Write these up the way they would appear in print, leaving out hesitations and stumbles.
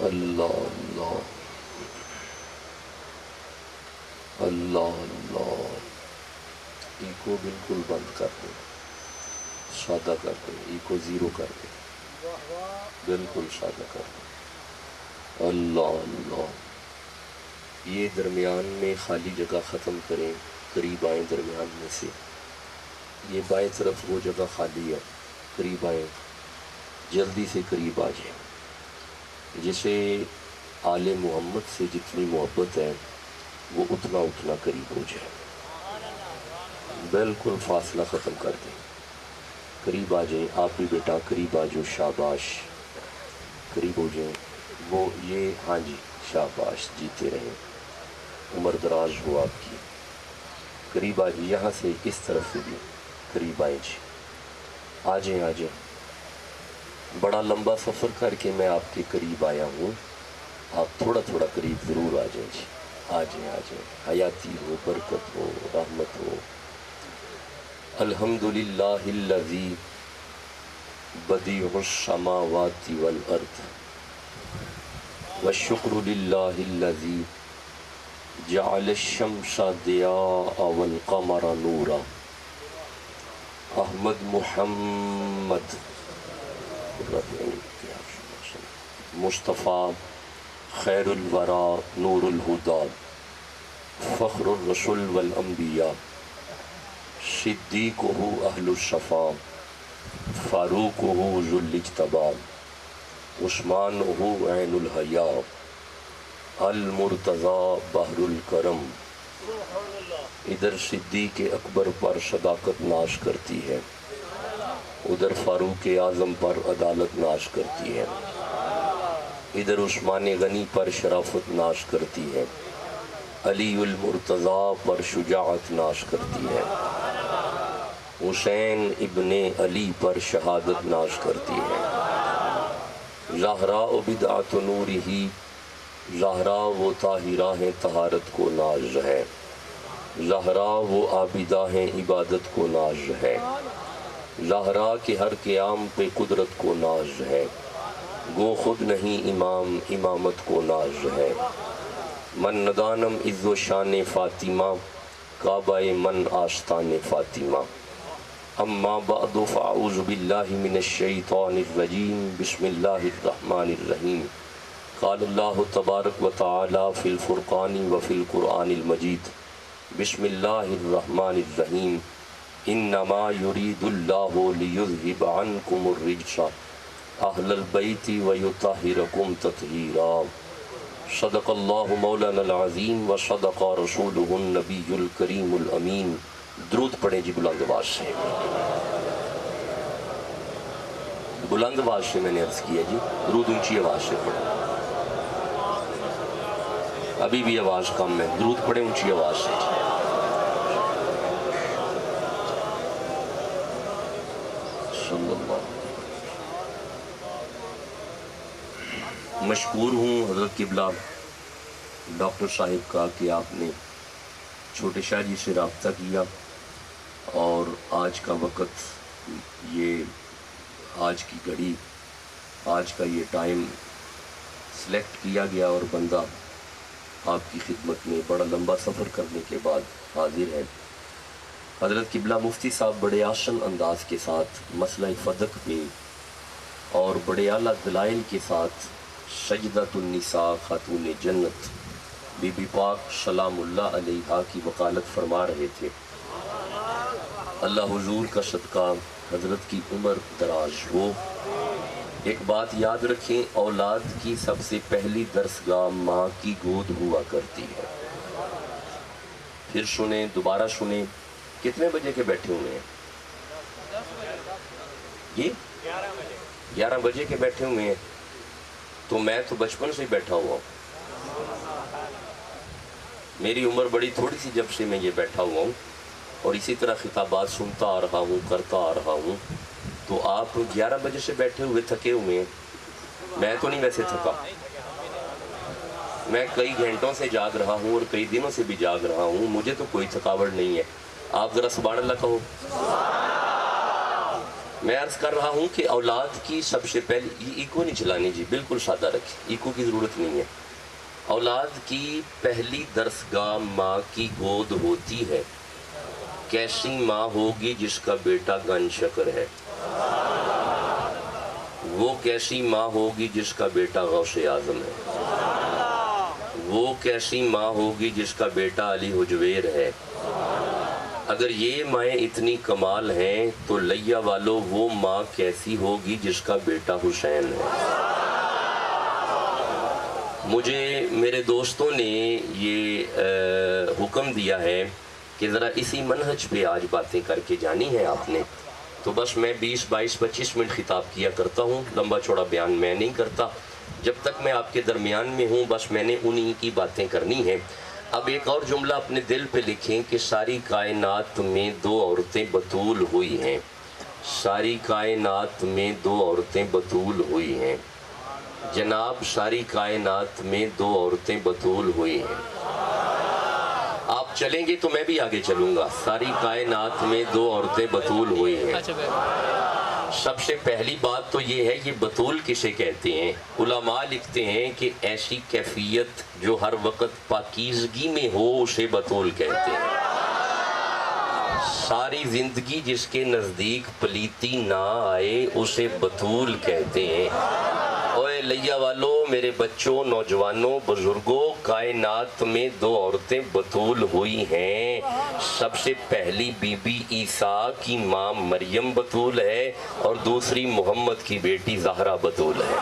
اللہ اللہ اللہ اللہ۔ Eco بالکل بند کر دیں، سادہ کر دیں، ایکو زیرو کر دیں، بالکل سادہ کر دیں۔ اللہ اللہ۔ یہ درمیان میں خالی جگہ ختم کریں، قریب آئیں درمیان میں سے، یہ بائیں طرف وہ جگہ خالی ہے، قریب آئیں، جلدی سے قریب آ جائیں۔ جسے آل محمد سے جتنی محبت ہے وہ اتنا اتنا قریب ہو جائے، بالکل فاصلہ ختم کر دیں، قریب آ جائیں۔ آپ بھی بیٹا قریب آ جاؤ، شاباش، قریب ہو جائیں۔ وہ یہ ہاں جی شاباش، جیتے رہیں، عمر دراز ہو آپ کی۔ قریب آ جائیں، یہاں سے اس طرف سے بھی قریب آئیں جی، آ جائیں آ جائیں۔ بڑا لمبا سفر کر کے میں آپ کے قریب آیا ہوں، آپ تھوڑا تھوڑا قریب ضرور آ جائیں جی، آ جائیں آ جائیں۔ حیاتی ہو، برکت ہو، رحمت ہو۔ الحمدللہ الذی بدیع السماوات والارض، والشکر للہ الذی جعل الشمس ضیاء والقمر نورا۔ احمد محمد مصطفیٰ خیر الورا نور الہدا، فخر الرسل والانبیاء، صدیقہ اہل الصفا، فاروقہ ذو الاجتباء، عثمانہ عین الحیا، المرتضی بحر الکرم۔ ادھر صدیق اکبر پر صداقت ناش کرتی ہے، ادھر فاروق اعظم پر عدالت ناش کرتی ہے، ادھر عثمان غنی پر شرافت ناش کرتی ہے، علی المرتضی پر شجاعت ناش کرتی ہے، حسین ابن علی پر شہادت ناش کرتی ہے۔ زہراء بدعۃ نورہ، زہراء وہ طاہرہ ہیں طہارت کو ناز ہے، زہراء وہ عابدہ ہیں عبادت کو ناز ہے، زہراء کے ہر قیام پہ قدرت کو ناز ہے، گو خود نہیں امام امامت کو ناز ہے۔ من ندانم عز و شان فاطمہ، کعبہ من آستان فاطمہ۔ اما بعد فاعوذ باللہ من الشیطان الرجیم، بسم اللہ الرحمن الرحیم۔ قال اللہ تبارک و تعالی فی الفرقان و فی القرآن المجید، بسم اللہ الرحمن الرحیم۔ انما یرید اللہ لیذہب عنکم الرجس اہل البیت ویطہرکم تطہیرا۔ صدق اللہ مولانا العظیم و صدق رسولہ النبی الکریم الامین۔ درود پڑھیں جی بلند آواز سے، بلند آواز سے میں نے عرض کیا جی، درود اونچی آواز سے پڑھیں، ابھی بھی آواز کم ہے، درود پڑھیں اونچی آواز سے۔ صلی اللہ۔ مشکور ہوں حضرت قبلہ ڈاکٹر صاحب کا کہ آپ نے چھوٹے شاہ جی سے رابطہ کیا اور آج کا وقت، یہ آج کی گھڑی، آج کا یہ ٹائم سلیکٹ کیا گیا اور بندہ آپ کی خدمت میں بڑا لمبا سفر کرنے کے بعد حاضر ہے۔ حضرت قبلہ مفتی صاحب بڑے آسن انداز کے ساتھ مسئلہ فدق پہ اور بڑے اعلیٰ دلائل کے ساتھ سجدۃ النساء خاتون جنت بی بی پاک سلام اللہ علیہا کی وکالت فرما رہے تھے۔ اللہ حضور کا صدقہ حضرت کی عمر دراز ہو۔ ایک بات یاد رکھیں، اولاد کی سب سے پہلی درسگاہ ماں کی گود ہوا کرتی ہے۔ پھر سنیں، دوبارہ سنیں، کتنے بجے کے بیٹھے ہوئے ہیں؟ یہ 11 بجے کے بیٹھے ہوئے ہیں، تو میں تو بچپن سے بیٹھا ہوا ہوں، میری عمر بڑی تھوڑی سی جب سے میں یہ بیٹھا ہوا ہوں، اور اسی طرح خطابات سنتا آ رہا ہوں، کرتا آ رہا ہوں۔ تو آپ 11 بجے سے بیٹھے ہوئے تھکے ہوئے ہیں، میں تو نہیں ویسے تھکا، میں کئی گھنٹوں سے جاگ رہا ہوں اور کئی دنوں سے بھی جاگ رہا ہوں، مجھے تو کوئی تھکاوٹ نہیں ہے۔ آپ ذرا سبحان اللہ کہو۔ میں عرض کر رہا ہوں کہ اولاد کی سب سے پہلے ایکو نہیں چلانی جی، بالکل سادہ رکھیں، ایکو کی ضرورت نہیں ہے۔ اولاد کی پہلی درسگاہ ماں کی گود ہوتی ہے۔ کیسی ماں ہوگی جس کا بیٹا گن شکر ہے؟ وہ کیسی ماں ہوگی جس کا بیٹا غوث اعظم ہے؟ وہ کیسی ماں ہوگی جس کا بیٹا علی حجویر ہے؟ اگر یہ مائیں اتنی کمال ہیں تو لیا والو وہ ماں کیسی ہوگی جس کا بیٹا حسین ہے؟ مجھے میرے دوستوں نے یہ حکم دیا ہے کہ ذرا اسی منہج پہ آج باتیں کر کے جانی ہے آپ نے، تو بس میں 20 22 25 منٹ خطاب کیا کرتا ہوں، لمبا چوڑا بیان میں نہیں کرتا۔ جب تک میں آپ کے درمیان میں ہوں بس میں نے انہی کی باتیں کرنی ہیں۔ اب ایک اور جملہ اپنے دل پہ لکھیں کہ ساری کائنات میں 2 عورتیں بطول ہوئی ہیں۔ ساری کائنات میں 2 عورتیں بطول ہوئی ہیں جناب، ساری کائنات میں 2 عورتیں بطول ہوئی ہیں۔ آپ چلیں گے تو میں بھی آگے چلوں گا۔ ساری کائنات میں 2 عورتیں بطول ہوئی ہیں۔ سب سے پہلی بات تو یہ ہے کہ بطول کسے کہتے ہیں؟ علماء لکھتے ہیں کہ ایسی کیفیت جو ہر وقت پاکیزگی میں ہو اسے بطول کہتے ہیں۔ ساری زندگی جس کے نزدیک پلیتی نہ آئے اسے بطول کہتے ہیں۔ اوے لیا والو، میرے بچوں، نوجوانوں، بزرگوں، کائنات میں 2 عورتیں بطول ہوئی ہیں۔ سب سے پہلی بی بی عیسیٰ کی ماں مریم بطول ہے اور دوسری محمد کی بیٹی زہرا بطول ہے۔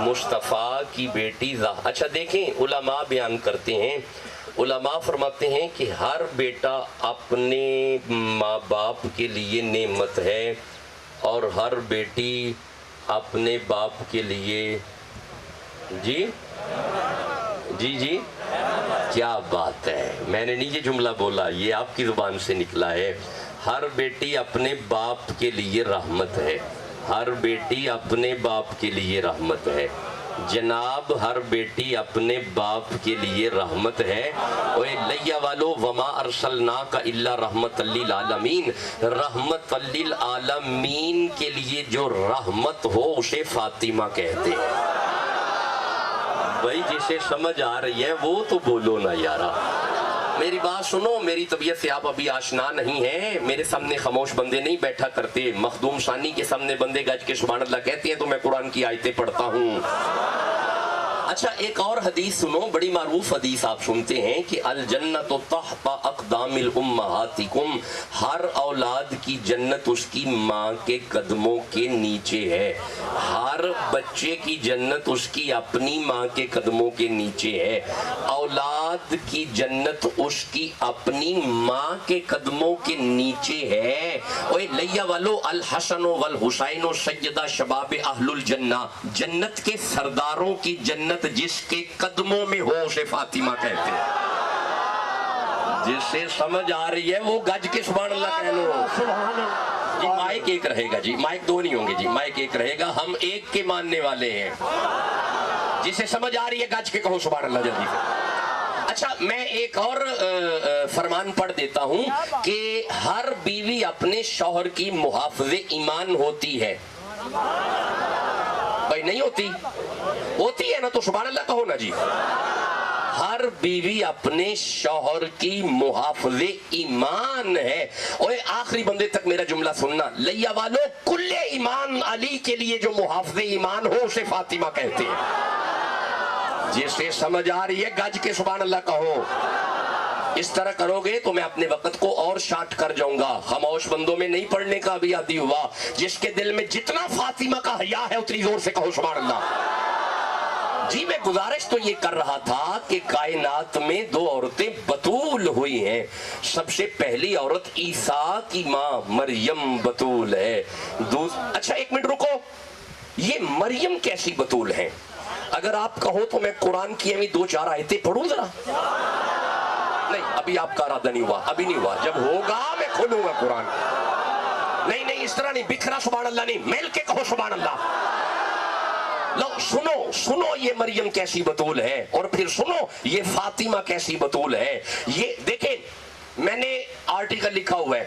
مصطفیٰ کی بیٹی اچھا دیکھیں، علماء بیان کرتے ہیں، علماء فرماتے ہیں کہ ہر بیٹا اپنے ماں باپ کے لیے نعمت ہے اور ہر بیٹی اپنے باپ کے لیے جی کیا بات ہے، میں نے نہیں یہ جملہ بولا، یہ آپ کی زبان سے نکلا ہے۔ ہر بیٹی اپنے باپ کے لیے رحمت ہے، ہر بیٹی اپنے باپ کے لیے رحمت ہے جناب، ہر بیٹی اپنے باپ کے لیے رحمت ہے۔ اوے لیا والو، وما ارسلناک الا رحمت للعالمین، رحمت للعالمین کے لیے جو رحمت ہو اسے فاطمہ کہتے ہیں۔ بھائی جسے سمجھ آ رہی ہے وہ تو بولو نا یارا، میری بات سنو، میری طبیعت سے آپ ابھی آشنا نہیں ہیں، میرے سامنے خاموش بندے نہیں بیٹھا کرتے، مخدوم ثانی کے سامنے بندے گج کے سبحان اللہ کہتے ہیں تو میں قرآن کی آیتیں پڑھتا ہوں۔ اچھا ایک اور حدیث سنو، بڑی معروف حدیث آپ سنتے ہیں کہ الجنت تحت اقدام الامہاتکم، ہر اولاد کی جنت اس کی ماں کے قدموں کے نیچے ہے، ہر بچے کی جنت اس کی اپنی ماں کے قدموں کے نیچے ہے، اولاد کی جنت اس کی اپنی ماں کے قدموں کے نیچے ہے۔ اوے لیا والو، الحسن والحسین سیدہ شباب اہل الجنہ، جنت کے سرداروں کی جنت جس کے قدموں میں ہو اسے فاطمہ کہتے ہیں۔ جسے سمجھ آ رہی ہے وہ گج کے سبحان اللہ کہہ لو۔ جی مائک ایک رہے گا، جی مائک 2 نہیں ہوں گے، جی مائک ایک رہے گا، ہم ایک کے ماننے والے ہیں۔ جسے سمجھ آ رہی ہے گج کے کہو سبحان اللہ جلدی سے۔ اچھا میں ایک اور فرمان پڑھ دیتا ہوں کہ ہر بیوی اپنے شوہر کی محافظ ایمان ہوتی ہے۔ بھائی نہیں ہوتی؟ ہوتی ہے نا تو سبحان اللہ کہو نا جی۔ ہر بیوی اپنے شوہر کی محافظ ایمان ہے۔ اور آخری بندے تک میرا جملہ سننا، لیا والو، کل ایمان علی کے لیے جو محافظ ایمان ہو اسے فاطمہ کہتے ہیں۔ جسے سمجھ آ رہی ہے گج کے سبحان اللہ کہو۔ اس طرح کرو گے تو میں اپنے وقت کو اور شارٹ کر جاؤں گا، خاموش بندوں میں نہیں پڑھنے کا بھی عادی ہوا، جس کے دل میں جتنا فاطمہ کا حیا ہے اتنی زور سے کہو سبحان اللہ۔ جی میں گزارش تو یہ کر رہا تھا کہ کائنات میں 2 عورتیں بطول ہوئی ہیں، سب سے پہلی عورت عیسیٰ کی ماں مریم بطول ہے۔ اچھا ایک منٹ رکو، یہ مریم کیسی بطول ہیں؟ اگر آپ کہو تو میں قرآن کی 2-4 آیتیں پڑھوں ذرا۔ نہیں ابھی آپ کا ارادہ نہیں ہوا، ابھی نہیں ہوا، جب ہوگا میں کھولوں گا قرآن۔ نہیں اس طرح نہیں، بکھرا سبحان اللہ نہیں، مل کے کہو سبحان اللہ۔ لو سنو یہ مریم کیسی بطول ہے، اور پھر سنو یہ فاطمہ کیسی بطول ہے۔ یہ دیکھیں میں نے آرٹیکل لکھا ہوا ہے،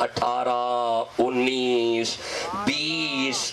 18, 19, 20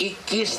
21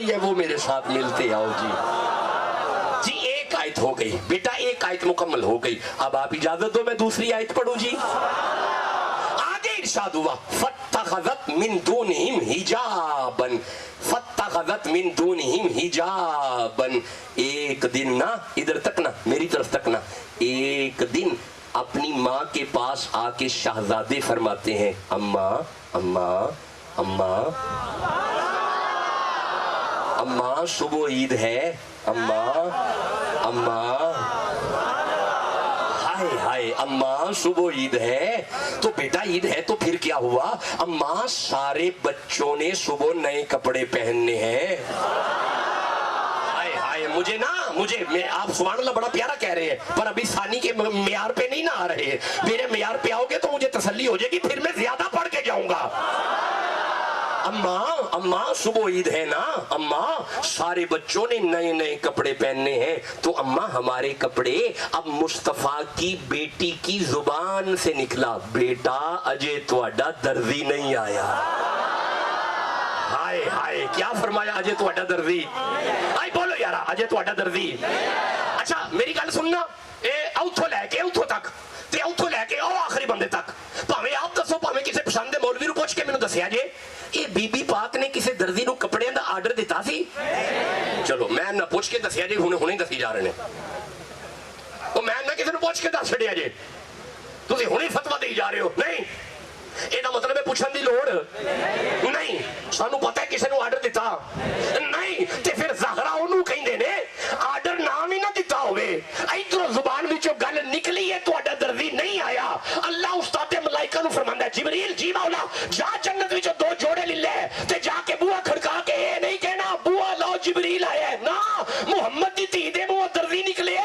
رہی ہے وہ میرے ساتھ ملتے آؤ جی. جی ایک آیت ہو گئی بیٹا, ایک آیت مکمل ہو گئی. اب آپ اجازت دو میں دوسری آیت پڑھوں جی. آگے ارشاد ہوا فَاتَّخَذَتْ مِن دُونِهِمْ حِجَابًا, فَاتَّخَذَتْ مِن دُونِهِمْ حِجَابًا. ایک دن نا, ادھر تک نا, میری طرف تک نا, ایک دن اپنی ماں کے پاس آ کے شہزادے فرماتے ہیں اماں اماں اماں اماں صبح عید ہے, اماں اماں, ہائے ہائے اماں صبح عید ہے. تو بیٹا عید ہے تو پھر کیا ہوا؟ اماں سارے بچوں نے صبح نئے کپڑے پہننے ہیں. مجھے نا, آپ سبحان اللہ بڑا پیارا کہہ رہے ہیں, پر ابھی ثانی کے معیار پہ نہیں نہ آ رہے. میرے معیار پہ آؤ گے تو مجھے تسلی ہو جائے گی, پھر میں زیادہ پڑھ کے جاؤں گا. اماں اماں صبح عید ہے نا, اماں سارے بچوں نے نئے نئے کپڑے پہننے ہیں. تو اماں ہمارے کپڑے, اب مصطفیٰ کی بیٹی کی زبان سے نکلا, بیٹا اجے تواڈا درزی نہیں آیا. ہائے ہائے کیا فرمایا, اجے تواڈا درزی, آئی بولو یارا اجے تواڈا درزی. اچھا میری گل سننا, اے اوتھوں لے کے اوتھوں تک تے اوتھوں لے کے او آخری بندے تک, بھاویں آپ دسو بھاویں کسے پسند دے مولوی نو پوچھ کے مینوں دسیا جے, اے بی بی پاک نے کسے درزی نو کپڑیاں دا آرڈر دیتا سی؟ چلو میں نہ پوچھ کے دسیا جے, ہنے دسی جا رہے نے, او میں نہ کسے نو پوچھ کے دس چھڈیا جے, تسی ہنے فتوی دے جا رہے ہو. نہیں, یہ مطلب ہے پوچھن دی لوڑ نہیں, سانو پتہ ہے کسے نو آرڈر دیتا نہیں. تے پھر زہرا انہوں کہندے نے آرڈر نام ہی نہ دیتا ہوئے, ادھر زبان وچوں گل نکلی ہے تواڈا درزی نہیں آیا. اللہ استاد ملائکہ نو فرماندا ہے جبریل جی مولا جا جنت وچوں دو جوڑے لے لے تے جا کے بوا کھڑکا کے اے نہیں کہنا بوا لو جبریل آیا ہے نا, محمد دی دھی دے منہ درزی نکلے,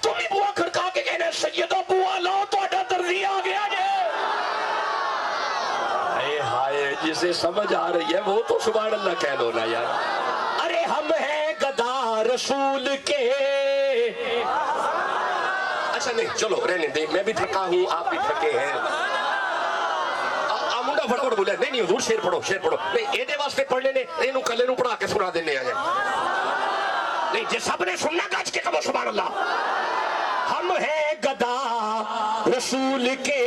تم بھی بوا کھڑکا کے کہنا سیدو بوا لو تواڈا درزی آ گیا جے. جسے سمجھ آ رہی ہے وہ تو سبحان اللہ کہہ لو نا یار. ارے ہم ہیں گدا رسول کے. اچھا نہیں چلو رہنے دیں, میں بھی تھکا ہوں آپ بھی تھکے ہیں. منڈا فٹافٹ بولے نہیں حضور شیر پڑھو شیر پڑھو. نہیں ایدے واسطے پڑھنے نے اینو کلے نو پڑھا کے سنا دینے آجائے. نہیں جس سب نے سننا گاج کے کبھو سبحان اللہ. ہم ہیں گدا رسول کے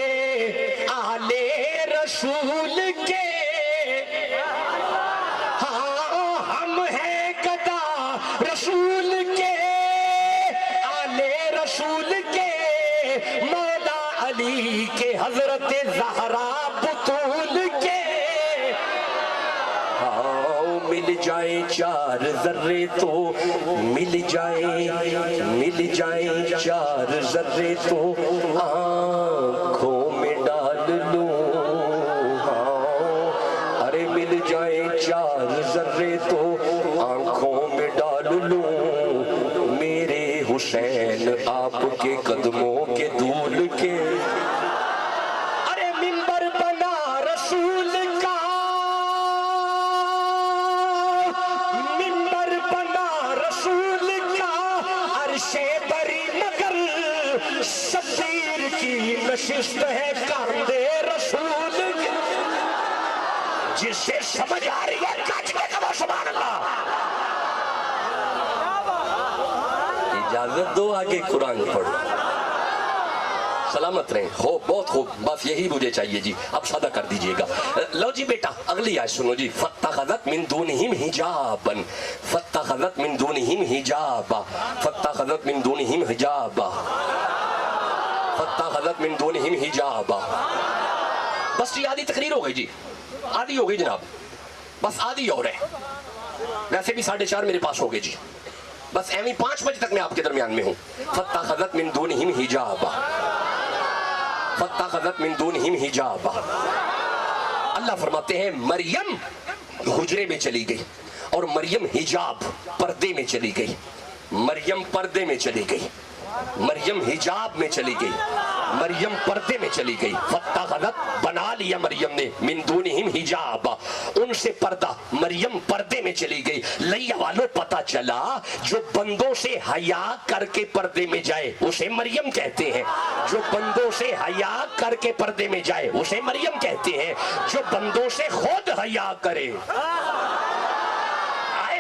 آلے رسول کے, رسول کے آلے رسول کے, مولا علی کے حضرت زہرا بطول کے. مل جائیں چار ذرے تو مل جائیں چار ذرے تو آنکھوں میں ڈال لوں. ارے مل جائیں چار ذرے تو آنکھوں میں ڈال لوں, میرے حسین آپ کے قدموں کے دھول کے. ارے منبر بنا رسول کا, منبر بنا رسول کا, عرش بری مگر شبیر کی نشست ہے کاندے رسول کی. جسے سمجھ آ رہی ہے کچھ میں کبھو سبحان اللہ. اجازت دو آگے قرآن پڑھو. سلامت رہیں, خوب بہت خوب, بس یہی مجھے چاہیے جی. اب سادہ کر دیجئے گا. لو جی بیٹا اگلی آیت سنو جی. فَاتَّخَذَتْ مِن دُونِهِمْ حِجَابًا, فَاتَّخَذَتْ مِن دُونِهِمْ حِجَابًا, فَاتَّخَذَتْ مِن دُونِهِمْ حِجَابًا, فَاتَّخَذَتْ مِن دُونِهِمْ حِجَابًا. بس جی آدھی تقریر ہو گئی جی, آدھی ہو گئی جناب, بس آدھی اور ہے. ویسے بھی 4:30 میرے پاس ہو گئے جی, بس ایویں 5 بجے تک میں آپ کے درمیان میں ہوں. فَاتَّخَذَتْ مِن دُونِهِمْ حِجَابًا, فَاتَّخَذَتْ مِن دُونِهِمْ حِجَابًا. اللہ فرماتے ہیں مریم حجرے میں چلی گئی اور مریم حجاب پردے میں چلی گئی. مریم پردے میں چلی گئی, مریم حجاب میں چلی گئی, مریم پردے میں چلی گئی. فَاتَّخَذَتْ بنا لیا مریم نے من دونہم حجاب, ان سے پردہ, مریم پردے میں چلی گئی. لیا والوں پتہ چلا جو بندوں سے حیا کر کے پردے میں جائے اسے مریم کہتے ہیں, جو بندوں سے حیا کر کے پردے میں جائے اسے مریم کہتے ہیں, جو بندوں سے خود حیا کرے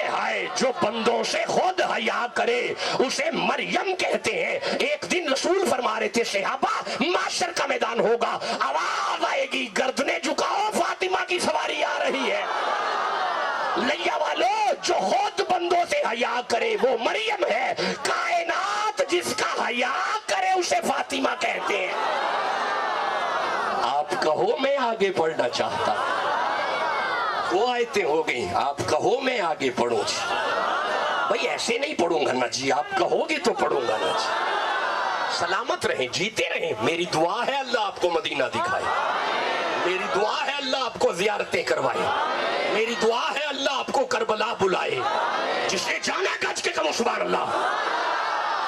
ہائے جو بندوں سے خود حیا کرے اسے مریم کہتے ہیں. ایک دن رسول فرما رہے تھے صحابہ معاشر کا میدان ہوگا, آواز آئے گی گردنیں جھکاؤ فاطمہ کی سواری آ رہی ہے. لیا والو جو خود بندوں سے حیا کرے وہ مریم ہے, کائنات جس کا حیا کرے اسے فاطمہ کہتے ہیں. آپ کہو میں آگے پڑھنا چاہتا, وہ آیتیں ہو گئی, آپ کہو میں آگے پڑھوں جی. بھئی ایسے نہیں پڑھوں گا نا جی, آپ کہو گے تو پڑھوں گا نا جی. سلامت رہیں, جیتے رہیں. میری دعا ہے اللہ آپ کو مدینہ دکھائے, میری دعا ہے اللہ آپ کو زیارتیں کروائے, میری دعا ہے اللہ آپ کو کربلا بلائے. جسے جانا گج کے کہو سبحان اللہ.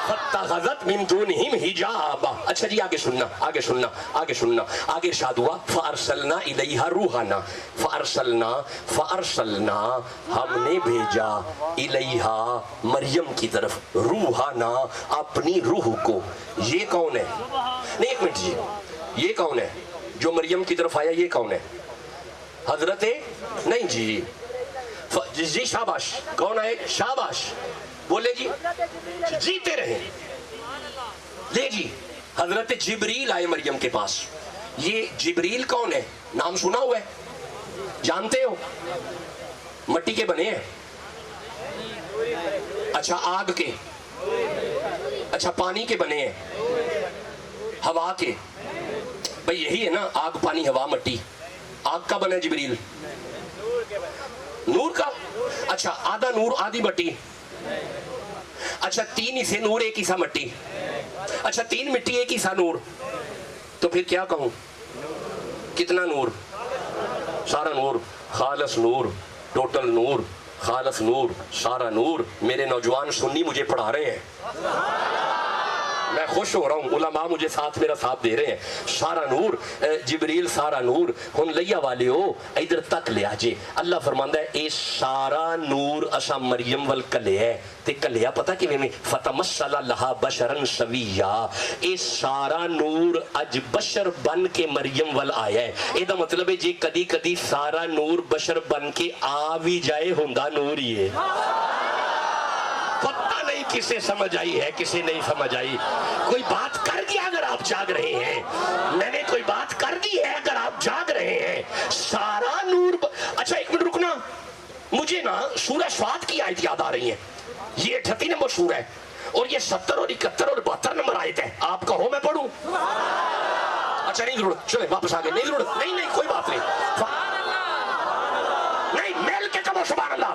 فَاتَّخَذَتْ مِن دُونِهِمْ حِجَابًا. اچھا جی آگے سننا, آگے سننا, آگے سننا. آگے ارشاد ہوا فَأَرْسَلْنَا إِلَيْهَا رُوحَنَا. فَأَرْسَلْنَا ہم نے بھیجا إِلَيْهَا مریم کی طرف, روحانا اپنی روح کو. یہ کون ہے؟ نہیں ایک منٹ جی, یہ کون ہے جو مریم کی طرف آیا؟ یہ کون ہے؟ حضرت نہیں جی جی شاباش. کون ہے؟ شاباش بولے جی, جیتے رہے. لے جی حضرت جبریل آئے مریم کے پاس. یہ جبریل کون ہے؟ نام سنا ہوا ہے؟ جانتے ہو؟ مٹی کے بنے ہیں. اچھا آگ کے, اچھا پانی کے بنے ہیں, ہوا کے. بھئی یہی ہے نا, آگ پانی ہوا مٹی. آگ کا بنا ہے جبریل؟ نور کا. اچھا آدھا نور آدھی مٹی. اچھا تین حصے نور ایک حصہ مٹی. اچھا تین مٹی ایک حصہ نور. تو پھر کیا کہوں؟ کتنا نور؟ سارا نور, خالص نور, ٹوٹل نور, خالص نور, سارا نور. میرے نوجوان سنی مجھے پڑھا رہے ہیں, میں خوش ہو رہا ہوں, علماء مجھے ساتھ میرا ساتھ دے رہے ہیں. سارا نور, جبریل سارا نور. ہن لیا والے ہو ادھر تک لیا جے. اللہ فرماندا ہے اے سارا نور اسا مریم ول کلیا ہے. تے کلیا پتہ کیویں میں؟ فتمثل لہا بشرا سویا. اے سارا نور اج بشر بن کے مریم ول آیا ہے. اے دا مطلب ہے جے کدی کدی سارا نور بشر بن کے آ بھی جائے ہوندا نور ہی ہے. پتہ نہیں کسے سمجھ آئی ہے کسے نہیں سمجھ آئی. کوئی بات کر دیا اگر آپ جاگ رہے ہیں, میں نے کوئی بات کر دی ہے اگر آپ جاگ رہے ہیں. سارا نور اچھا ایک منٹ رکنا, مجھے نا سورہ صاد کی آیت یاد آ رہی ہے. یہ 38 نمبر سورہ ہے اور یہ 70 اور 71 اور 72 نمبر آیت ہے. آپ کہو میں پڑھوں؟ اچھا نہیں ضرورت, چلے واپس آگے. نہیں ضرورت, نہیں نہیں کوئی بات نہیں, نہیں میل کے کہو سبحان اللہ.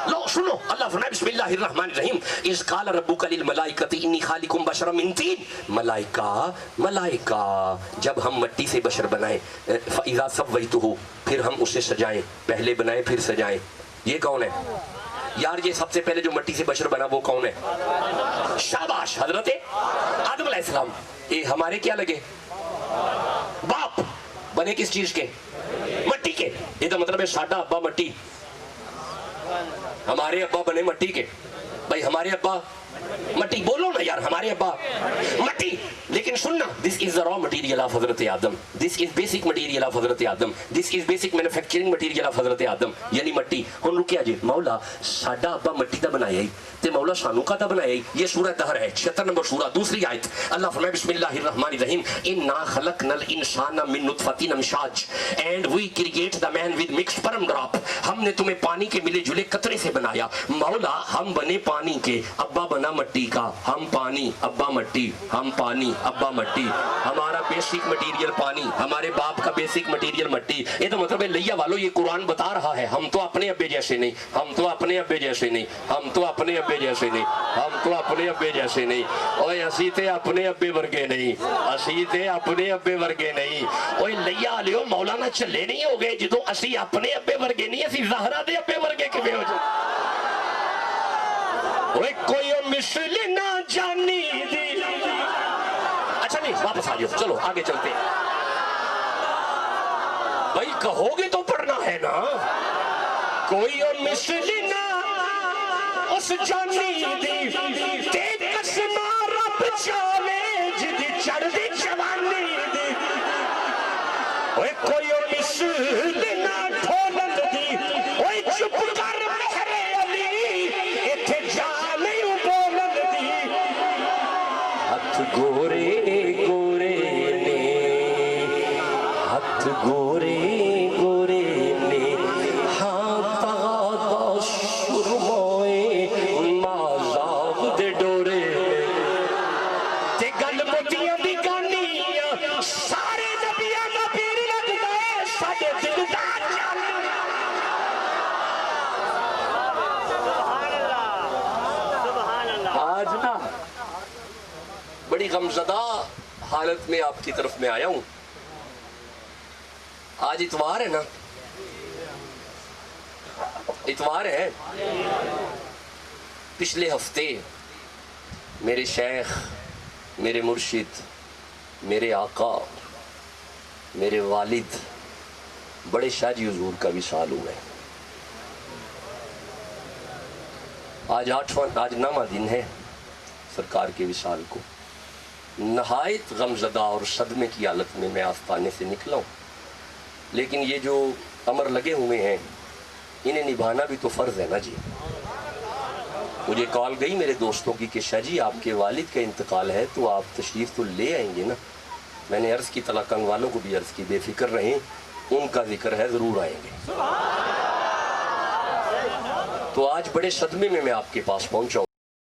لو سنو, اللہ فرمائے بسم اللہ الرحمن الرحیم اذ قال ربک للملائکۃ انی خالق بشرا من طین. ملائکہ جب ہم مٹی سے بشر بنائیں, فاذا سویتہ پھر ہم اسے سجائیں, پہلے بنائیں پھر سجائیں. یہ کون ہے یار؟ یہ سب سے پہلے جو مٹی سے بشر بنا وہ کون ہے؟ شاباش, حضرت آدم علیہ السلام. یہ ہمارے کیا لگے؟ باپ. بنے کس چیز کے؟ مٹی کے. یہ تو مطلب ہے ساڈا ابا مٹی, ہمارے ابا بنے مٹی کے. بھائی ہمارے ابا مٹی, بولو نا یار, ہمارے ابا مٹی. لیکن سننا, this is the raw material of حضرت آدم, this is basic material of حضرت آدم, this is basic manufacturing material of حضرت آدم, یعنی مٹی. ہن رکیا جی, مولا ساڈا ابا مٹی دا بنایا ہی تے مولا سانو کا دا بنایا ہی. یہ سورہ دہر ہے 76 نمبر سورہ, دوسری آیت. اللہ فرمائے بسم اللہ الرحمن الرحیم انا خلقنا الانسان من نطفۃ امشاج and we create the man with mixed sperm drop. ہم نے تمہیں پانی کے ملے جلے قطرے سے بنایا. مولا ہم بنے پانی کے, ابا بنا مٹی کا. ہم پانی, ابا مٹی, ہم پانی, ابا مٹی. ہمارا بیسک مٹیریل پانی, ہمارے باپ کا بیسک مٹیریل مٹی. یہ تو مطلب ہے لیا والو یہ قرآن بتا رہا ہے ہم تو اپنے ابے جیسے نہیں, ہم تو اپنے ابے جیسے نہیں, ہم تو اپنے ابے جیسے نہیں, ہم تو اپنے ابے جیسے نہیں. اوے اسی تے اپنے ابے ورگے نہیں, اسی تے اپنے ابے ورگے نہیں. اوے لیا لیو مولانا چلے نہیں ہو گئے جدوں اسی اپنے ابے ورگے نہیں, اسی زہرا دے ابے ورگے کیویں ہو جائے؟ اوے کوئی مثل نہ جانی دی. اچھا نہیں واپس آ جاؤ, چلو آگے چلتے ہیں. بھائی کہو گے تو پڑھنا ہے نا. کوئی مثل نہ اس جانی دی تے قسمہ رب چاوے جدی چڑھ دی جوانی دی. اوے کوئی مثل نہ ڈھولن دی, اوے چپ کر گورے گورے نے ہاتھ گورے گورے نے ہاں تاغا شرموئے مازاب دے ڈورے تے گل موتیاں دی گانی سارے نبیاں دا پیر لگ گئے ساڈے دل دا آج نا بڑی غمزدہ حالت میں آپ کی طرف میں آیا ہوں. آج اتوار ہے نا, اتوار ہے. پچھلے ہفتے میرے شیخ, میرے مرشد, میرے آقا, میرے والد بڑے شاہ جی حضور کا وصال ہوا ہے. آج 9واں دن ہے سرکار کے وصال کو. نہایت غمزدہ اور صدمے کی حالت میں میں آستانے سے نکلا ہوں. لیکن یہ جو امر لگے ہوئے ہیں انہیں نبھانا بھی تو فرض ہے نا جی. مجھے کال گئی میرے دوستوں کی کہ شاہ جی آپ کے والد کا انتقال ہے تو آپ تشریف تو لے آئیں گے نا. میں نے عرض کی, تلاکنگ والوں کو بھی عرض کی, بے فکر رہیں, ان کا ذکر ہے, ضرور آئیں گے. تو آج بڑے صدمے میں آپ کے پاس پہنچا ہوں.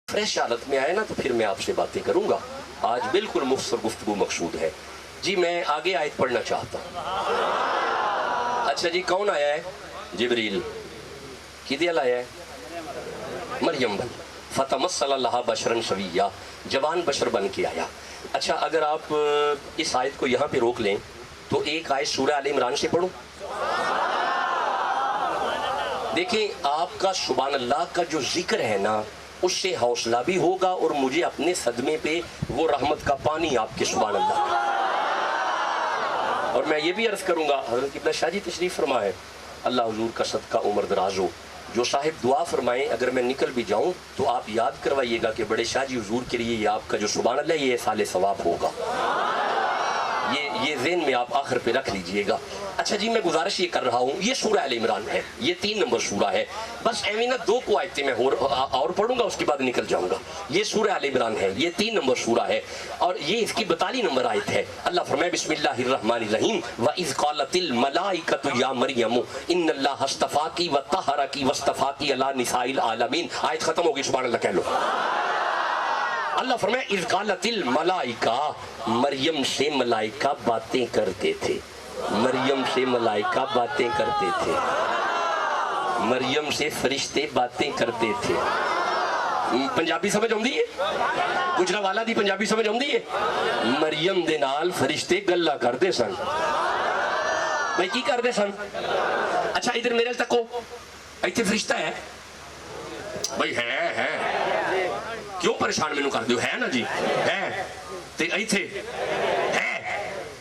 فریش حالت میں آئے نا تو پھر میں آپ سے باتیں کروں گا. آج بالکل مختصر گفتگو مقصود ہے جی. میں آگے آیت پڑھنا چاہتا ہوں. اچھا جی, کون آیا ہے؟ جبریل. کدیل آیا ہے؟ مریم بن. فتمثل لہا بشرا سویا, جوان بشر بن کے آیا. اچھا, اگر آپ اس آیت کو یہاں پہ روک لیں تو ایک آیت سورہ آل عمران سے پڑھوں. دیکھیں, آپ کا سبحان اللہ کا جو ذکر ہے نا اس سے حوصلہ بھی ہوگا اور مجھے اپنے صدمے پہ وہ رحمت کا پانی آپ کے سبحان اللہ. اور میں یہ بھی عرض کروں گا, حضرت قبلہ شاہ جی تشریف فرمائے, اللہ حضور کا صدقہ عمر دراز ہو. جو صاحب دعا فرمائیں اگر میں نکل بھی جاؤں تو آپ یاد کروائیے گا کہ بڑے شاہ جی حضور کے لیے یہ آپ کا جو سبحان اللہ یہ سال ثواب ہوگا. یہ ذہن میں آپ آخر پہ رکھ لیجئے گا. اچھا جی, میں گزارش یہ کر رہا ہوں, یہ سورہ آل عمران ہے, یہ 3 نمبر سورہ ہے. بس ایوینا 2 کو آیتیں میں اور پڑھوں گا, اس کے بعد نکل جاؤں گا. یہ سورہ آل عمران ہے, یہ 3 نمبر سورہ ہے اور یہ اس کی 42 نمبر آیت ہے. اللہ فرمائے بسم اللہ الرحمن الرحیم وَإِذْ قَالَتِ الْمَلَائِكَةُ يَا مَرْيَمُ إِنَّ اللَّهَ اصْطَفَاكِ وَطَهَّرَكِ وَاصْطَفَاكِ عَلَى نِسَاءِ الْعَالَمِينَ. آیت ختم ہوگی, سبحان اللہ کہہ لو. اللہ فرمائے اذ قالت الملائکہ, مریم سے ملائکہ باتیں کرتے تھے. مریم سے ملائکہ باتیں کرتے تھے, مریم سے فرشتے باتیں کرتے تھے. پنجابی سمجھ آؤندی ہے؟ گجرا والا دی پنجابی سمجھ آؤندی ہے؟ مریم دے نال فرشتے گلا کرتے سن. بھائی کی کرتے سن؟ اچھا ادھر میرے تکو, ایتھے فرشتہ ہے بھائی؟ ہے کیوں پریشان میں کر دیو؟ ہے نا جی, ہے. تے ایتھے ہے,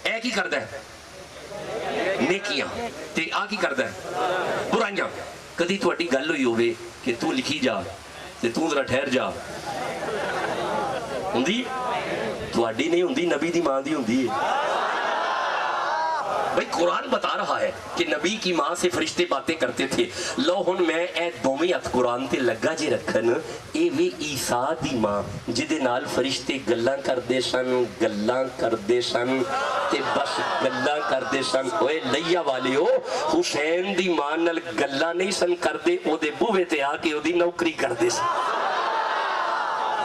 اے کی کردا ہے؟ نیکیاں. تے آ کی کردا ہے؟ برائیاں. کدی تہاڈی گل ہوئی ہوے کہ تو لکھی جا تے تو ذرا ٹھہر جا, ہوندی؟ تہاڈی نہیں ہوندی, نبی دی ماں دی ہوندی ہے. بھائی قرآن بتا رہا ہے کہ نبی کی ماں سے فرشتے باتیں کرتے تھے. لو ہن میں اے دوویں ہتھ قرآن تے لگا جے رکھن, اے وی عیسیٰ دی ماں جدے نال فرشتے گلاں کردے سن تے بس گلاں کردے سن. اوے لیا والیو, حسین دی ماں نال گلاں نہیں سن کردے, او دے بوہے تے آ کے او دی نوکری کردے سن.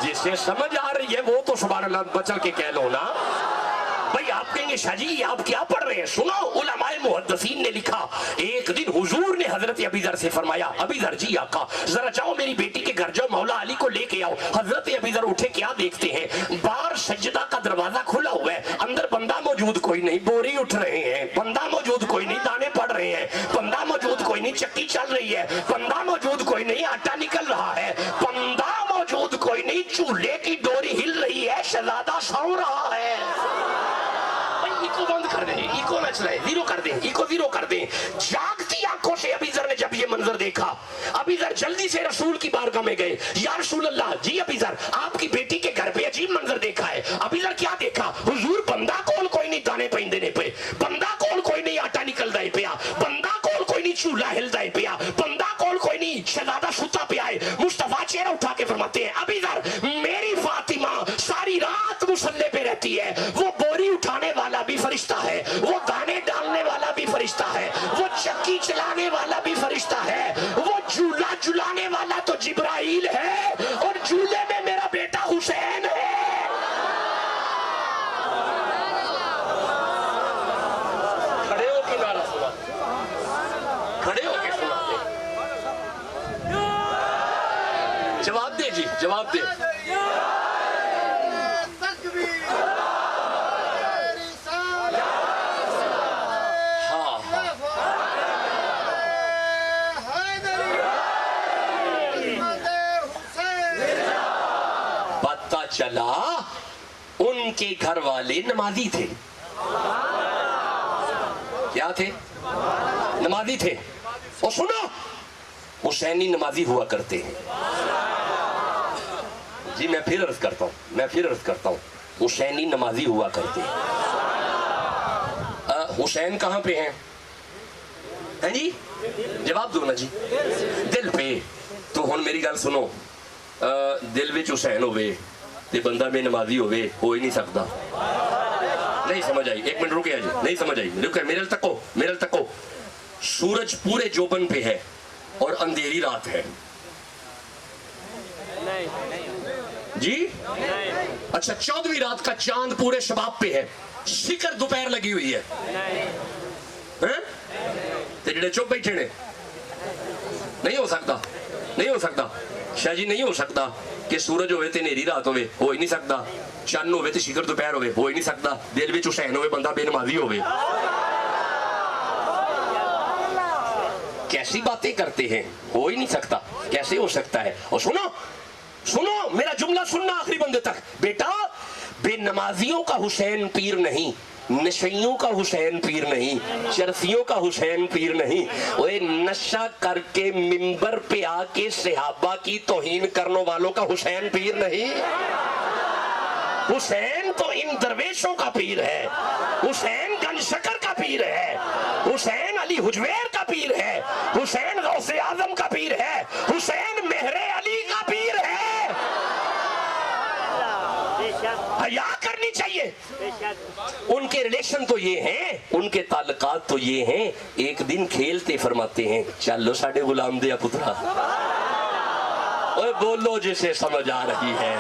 جسے سمجھ آ رہی ہے وہ تو سبحان اللہ بچل کے کہہ لو نا. بھئی آپ کہیں گے شاہ جی آپ کیا پڑھ رہے ہیں؟ سنو, علماء محدثین نے لکھا ایک دن حضور نے حضرت ابی ذر سے فرمایا, ابی ذر جی آقا ذرا جاؤ میری بیٹی کے گھر جاؤ, مولا علی کو لے کے آؤ. حضرت ابی ذر اٹھے, کیا دیکھتے ہیں؟ باہر سجدہ کا دروازہ کھلا ہوا ہے, اندر بندہ موجود کوئی نہیں, بوری اٹھ رہے ہیں, بندہ موجود کوئی نہیں, دانے پڑ رہے ہیں, بندہ موجود کوئی نہیں, چکی چل رہی ہے, بندہ موجود کوئی نہیں, آٹا نکل رہا ہے, بندہ موجود کوئی نہیں, چولہے کی ڈوری ہل رہی ہے, شہزادہ سو رہا ہے. ایکو بند کر دیں, ایکو نہ چلائے, زیرو کر دیں, ایکو زیرو کر دیں. جاگتی آنکھوں سے ابی ذر نے جب یہ منظر دیکھا, ابی ذر جلدی سے رسول کی بارگاہ میں گئے. یا رسول اللہ, جی ابی ذر آپ کی بیٹی کے گھر پہ عجیب منظر دیکھا ہے. ابی ذر کیا دیکھا؟ حضور بندہ کول کوئی نہیں دانے پہن دینے پہ, بندہ کول کوئی نہیں آٹا نکل دائے پیا, بندہ کول کوئی نہیں چولہا ہل دائے پیا, بندہ کول کوئی نہیں شہزادہ ستا پہ آئے. مصطفیٰ چہرہ اٹھا کے فرماتے ہیں ابی ذر میری فاطمہ ساری رات مصلی پہ رہتی ہے، وہ بوری اٹھانے والا بھی فرشتہ ہے، وہ دانے ڈالنے والا بھی فرشتہ ہے، وہ چکی چلانے والا بھی فرشتہ ہے، وہ جھولا جھلانے والا تو جبرائیل ہے، اور جھولے میں میرا بیٹا حسین ہے۔ کھڑے ہو کے نعرہ سنا، کھڑے ہو کے سنا، جواب دے جی، جواب دے۔ پتہ چلا ان کے گھر والے نمازی تھے، کیا تھے؟ نمازی تھے۔ اور سنو، حسینی نمازی ہوا کرتے ہیں۔ جی میں پھر عرض کرتا ہوں، حسینی نمازی ہوا کرتے ہیں۔ حسین کہاں پہ ہیں جی؟ جواب دو نا جی۔ دل پہ۔ تو ہن میری گل سنو، دل وچ حسین ہوئے تے بندہ بے نمازی ہوئے، ہو ہی نہیں سکتا۔ نہیں سمجھ آئی؟ ایک منٹ رکے جی، نہیں سمجھ آئی، رکے، میرے تکو۔ سورج پورے جوبن پہ ہے اور اندھیری رات ہے جی؟ اچھا 14ویں رات کا چاند پورے شباب پہ ہے، شکر دوپہر لگی ہوئی ہے، تے جڑے چپ بیٹھے نے، نہیں ہو سکتا شاہ جی، نہیں ہو سکتا کہ سورج ہوئے تے نیری رات ہوئے، ہو ہی نہیں سکتا۔ چند ہوئے تے شکر دوپہر ہوئے، ہو ہی نہیں سکتا۔ دل وچ حسین ہوئے، بندہ بے نمازی ہوئے۔ کیسی باتیں کرتے ہیں، ہو ہی نہیں سکتا، کیسے ہو سکتا ہے؟ اور سنو میرا جملہ سننا آخری بندے تک۔ بیٹا، بے نمازیوں کا حسین پیر نہیں، نشیوں کا حسین پیر نہیں، چرسیوں کا حسین پیر نہیں، وہ نشہ کر کے منبر پہ آ کے صحابہ کی توہین کرنے والوں کا حسین پیر نہیں۔ حسین تو ان درویشوں کا پیر ہے، حسین گنج شکر کا پیر ہے، حسین علی حجویر کا پیر ہے، حسین غوث اعظم کا پیر ہے، حسین مہر علی کا پیر ہے۔ حیا کرنی چاہیے۔ ان کے ریلیشن تو یہ ہیں، ان کے تعلقات تو یہ ہیں، ایک دن کھیلتے فرماتے ہیں، چلو ساڑھے غلام دیا پترا، اوہ بولو جسے سمجھ آ رہی ہے۔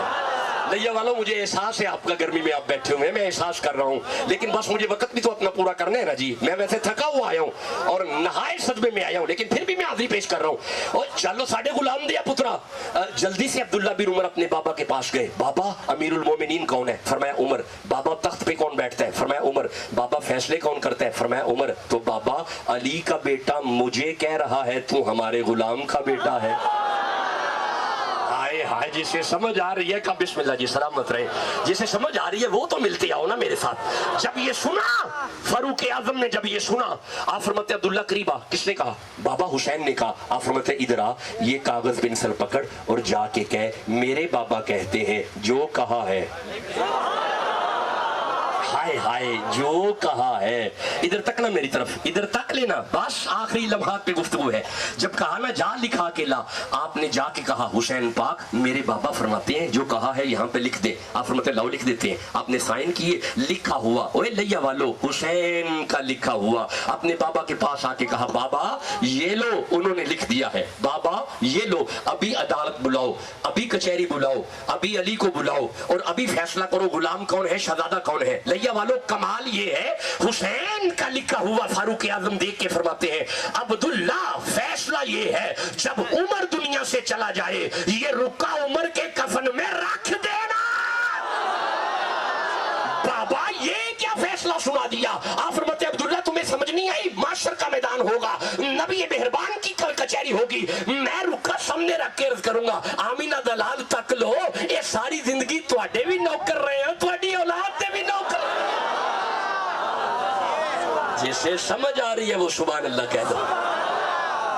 لیا والوں، مجھے احساس ہے آپ کا گرمی میں آپ بیٹھے ہوئے ہیں، میں احساس کر رہا ہوں، لیکن بس مجھے وقت بھی تو اپنا پورا کرنا ہے نا جی۔ میں ویسے تھکا ہوا آیا ہوں اور نہائے صدمے میں آیا ہوں، لیکن پھر بھی میں حاضری پیش کر رہا ہوں۔ اور چلو ساڑھے غلام دیا پترا۔ جلدی سے عبداللہ بن عمر اپنے بابا کے پاس گئے۔ بابا، امیر المومنین کون ہے؟ فرمایا عمر۔ بابا، تخت پہ کون بیٹھتا ہے؟ فرمایا عمر۔ بابا، فیصلے کون کرتا ہے؟ فرمایا عمر۔ تو بابا، علی کا بیٹا مجھے کہہ رہا ہے تو ہمارے غلام کا بیٹا ہے۔ ہائے، جسے سمجھ آ رہی ہے کہ بسم اللہ جی سلامت رہے، جسے سمجھ آ رہی ہے وہ تو ملتے آؤ نا میرے ساتھ۔ جب یہ سنا فاروق اعظم نے، جب یہ سنا، آپ فرماتے عبداللہ قریب آ۔ کس نے کہا؟ بابا حسین نے کہا۔ آپ فرماتے ادھر آ، یہ کاغذ پنسل پکڑ اور جا کے کہہ، میرے بابا کہتے ہیں جو کہا ہے، ہائے جو کہا ہے۔ ادھر تک نا میری طرف، ادھر تک لینا، بس آخری لمحات پہ گفتگو ہے۔ جب کہا نا جا لکھا کے لا، آپ نے جا کے کہا حسین پاک میرے بابا فرماتے ہیں جو کہا ہے یہاں پہ لکھ دے۔ آپ فرماتے لاؤ لکھ دیتے ہیں۔ آپ نے سائن کیے، لکھا ہوا، اوے لیا والو، حسین کا لکھا ہوا۔ اپنے بابا کے پاس آ کے کہا بابا یہ لو، انہوں نے لکھ دیا ہے، بابا یہ لو، ابھی عدالت بلاؤ، ابھی کچہری بلاؤ، ابھی علی کو بلاؤ اور ابھی فیصلہ کرو غلام کون ہے، شہزادہ کون ہے۔ لیا والو، کمال یہ ہے حسین کا لکھا ہوا فاروق اعظم دیکھ کے فرماتے ہیں عبداللہ فیصلہ یہ ہے جب عمر دنیا سے چلا جائے یہ رکا عمر کے کفن میں رکھ دینا۔ بابا یہ کیا فیصلہ سنا دیا؟ آپ فرماتے ہیں عبداللہ تمہیں سمجھ نہیں آئی، معاشر کا میدان ہوگا، نبی مہربان کی کچہری ہوگی، میں رکا سامنے رکھ کے عرض کروں گا آمینہ دلال تک لو، یہ ساری زندگی تواڈے بھی نوکر رہے ہو، تواڈی اولاد دے بھی نوکر رہے ہو۔ جسے سمجھ آ رہی ہے وہ سبحان اللہ کہہ دو۔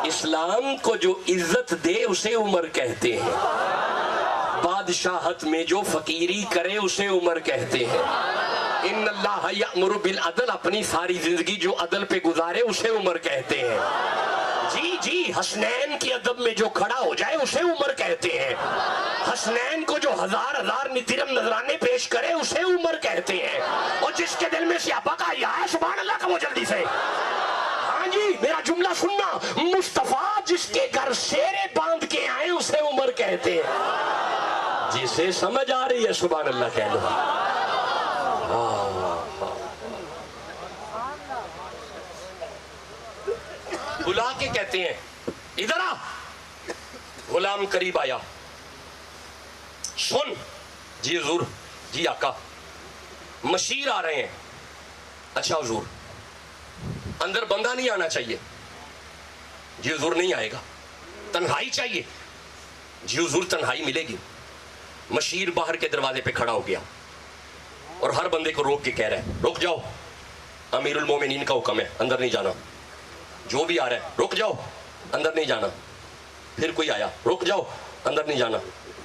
اسلام کو جو عزت دے اسے عمر کہتے ہیں، بادشاہت میں جو فقیری کرے اسے عمر کہتے ہیں، ان اللہ یأمر بالعدل، اپنی ساری زندگی جو عدل پہ گزارے اسے عمر کہتے ہیں۔ جی جی، حسنین کی ادب میں جو کھڑا ہو جائے اسے عمر کہتے ہیں. حسنین کو جو ہزار درم نذرانے پیش کرے اسے عمر کہتے ہیں. اور جس کے دل میں سیاپا کا یا ہے سبحان اللہ کا وہ جلدی سے. ہاں جی، میرا جملہ سننا. مصطفیٰ جس کے گھر شیرے باندھ کے آئے اسے عمر کہتے ہیں. جسے سمجھ آ رہی ہے سبحان اللہ کہہ لو. بلا کے کہتے ہیں ادھر آ. غلام قریب آیا. سن. جی حضور. جی آقا. مشیر آ رہے ہیں. اچھا حضور اندر بندہ نہیں آنا چاہیے. جی حضور نہیں آئے گا. تنہائی چاہیے. جی حضور تنہائی ملے گی. مشیر باہر کے دروازے پہ کھڑا ہو گیا اور ہر بندے کو روک کے کہہ رہا ہے رک جاؤ, امیر المومنین کا حکم ہے اندر نہیں جانا. جو بھی آ رہا ہے رک جاؤ اندر نہیں جانا. پھر کوئی آیا رک جاؤ اندر نہیں جانا.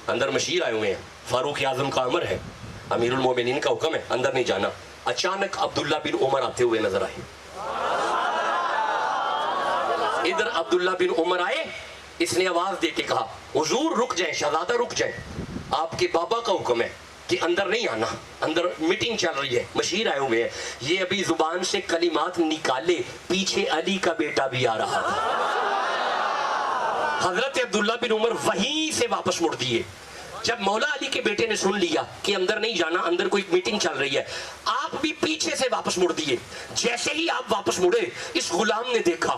اندر مشیر آئے ہوئے ہیں, فاروق اعظم کا امر ہے, امیر المومنین کا حکم ہے اندر نہیں جانا. اچانک عبداللہ بن عمر آتے ہوئے نظر آئے. ادھر عبداللہ بن عمر آئے, اس نے آواز دے کے کہا حضور رک جائیں, شہزادہ رک جائیں, آپ کے بابا کا حکم ہے کہ اندر نہیں آنا, اندر میٹنگ چل رہی ہے, مشیر آئے ہوئے ہیں. یہ ابھی زبان سے کلمات نکالے, پیچھے علی کا بیٹا بھی آ رہا تھا. حضرت عبداللہ بن عمر وہیں سے واپس مڑ دیے. جب مولا علی کے بیٹے نے سن لیا کہ اندر نہیں جانا, اندر کوئی میٹنگ چل رہی ہے, آپ بھی پیچھے سے واپس مڑ دیے. جیسے ہی آپ واپس مڑے اس غلام نے دیکھا,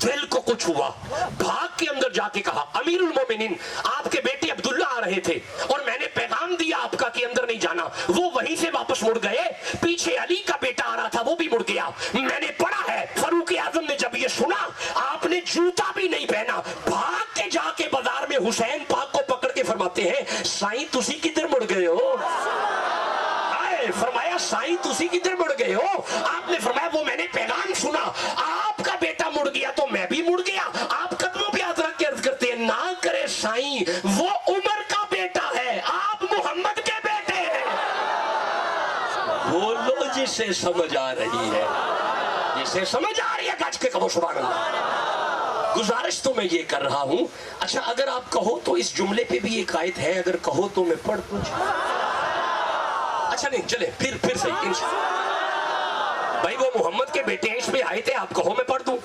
دل کو کچھ ہوا, بھاگ کے اندر جا کے کہا امیر المومنین آپ کے بیٹے عبداللہ آ رہے تھے اور میں نے پیغام دیا آپ کا کہ اندر نہیں جانا. وہ وہیں سے واپس مڑ گئے, پیچھے علی کا بیٹا آ رہا تھا وہ بھی مڑ گیا. میں نے پڑھا ہے فاروق اعظم نے جب یہ سنا آپ نے جوتا بھی نہیں پہنا, بھاگ کے جا کے بازار میں حسین پاک کو پکڑ کے فرماتے ہیں سائیں تسی کدھر مڑ گئے ہو. فرمایا سائیں تسی کدھر مڑ گئے ہو. آپ نے فرمایا وہ میں نے پیغام سنا, آپ کا بیٹا مڑ گیا تو میں بھی مڑ گیا. آپ قدموں پہ ہاتھ رکھ کے عرض کرتے ہیں نہ کرے سائیں, وہ عمر کا بیٹا ہے, آپ محمد کے بیٹے ہیں. بولو جسے سمجھ آ رہی ہے, جسے سمجھ آ رہی ہے گج کے کہو سبحان اللہ. گزارش تو میں یہ کر رہا ہوں. اچھا اگر آپ کہو تو اس جملے پہ بھی ایک آیت ہے, اگر کہو تو میں پڑھ دوں. اچھا نہیں چلے پھر صحیح بھائی, وہ محمد کے بیٹے ہیں, اس پہ آئے تھے, آپ کہو میں پڑھ دوں.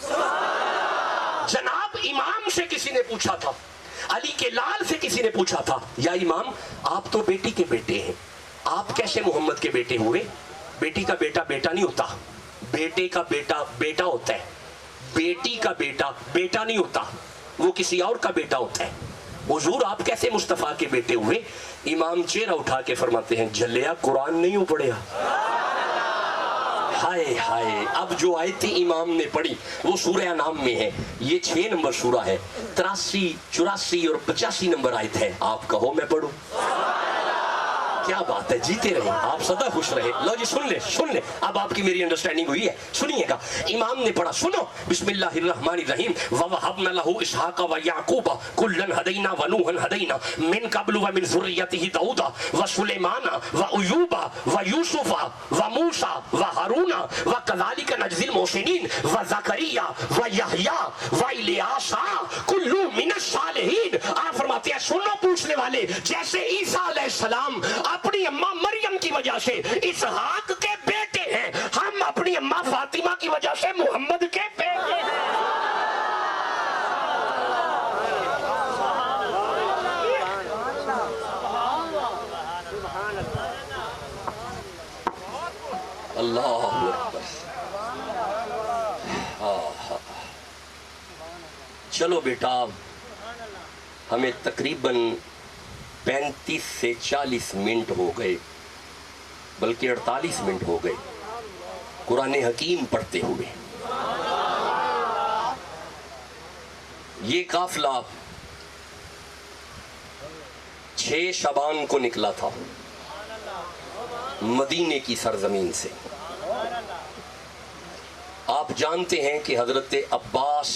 جناب امام سے کسی نے پوچھا تھا, علی کے لال سے کسی نے پوچھا تھا یا امام آپ تو بیٹی کے بیٹے ہیں, آپ کیسے محمد کے بیٹے ہوئے. بیٹی کا بیٹا بیٹا نہیں ہوتا, بیٹے کا بیٹا بیٹا ہوتا ہے. بیٹی کا بیٹا بیٹا نہیں ہوتا, وہ کسی اور کا بیٹا ہوتا ہے. حضور آپ کیسے مصطفیٰ کے بیٹے ہوئے. امام چہرہ اٹھا کے فرماتے ہیں جلیا قرآن نہیں پڑھیا. ہائے ہائے, اب جو آیتیں امام نے پڑھی وہ سورہ انعام میں ہے, یہ 6 نمبر سورہ ہے, 83, 84 اور 85 نمبر آیت ہے. آپ کہو میں پڑھوں. کیا بات ہے, جیتے رہے آپ, سدا خوش رہے. لو جی سن لے اب آپ کی میری انڈرسٹینڈنگ ہوئی ہے. سنیے گا امام نے پڑھا, سنو بسم اللہ الرحمن الرحیم. وَوَهَبْنَا لَهُ إِسْحَاقَ وَيَعْقُوبَ كُلًّا هَدَيْنَا وَنُوحًا هَدَيْنَا مِنْ قَبْلُ وَمِنْ ذُرِّيَّتِهِ دَاوُودَ وَسُلَيْمَانَ وَأَيُّوبَ وَيُوسُفَ وَمُوسَى وَهَارُونَ وَكَذَلِكَ نَجْزِي الْمُحْسِنِينَ وَزَكَرِيَّا وَيَحْيَا وَإِلْيَاسَ كُلٌّ مِنَ الصَّالِحِينَ. آپ فرماتے ہیں سنو پوچھنے والے, جیسے عیسیٰ علیہ السلام اپنی اماں مریم کی وجہ سے اسحاق کے بیٹے ہیں, ہم اپنی اماں فاطمہ کی وجہ سے محمد کے بیٹے ہیں. اللہ اکبر. چلو بیٹا, ہمیں تقریباً 35 سے 40 منٹ ہو گئے, بلکہ 48 منٹ ہو گئے قرآن حکیم پڑھتے ہوئے. یہ قافلہ 6 شعبان کو نکلا تھا مدینے کی سرزمین سے. آپ جانتے ہیں کہ حضرت عباس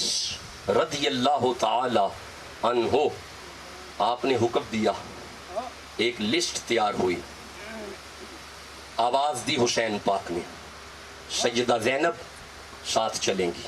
رضی اللہ تعالی عنہ, آپ نے حکم دیا, ایک لسٹ تیار ہوئی, آواز دی حسین پاک نے, سیدہ زینب ساتھ چلیں گی,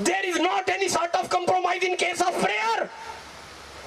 There is not any sort of compromise in case of prayer.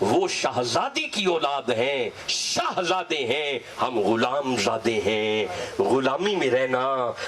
وہ شہزادی کی اولاد ہیں، شاہزادے ہیں، ہم غلام زادے ہیں، غلامی میں رہنا۔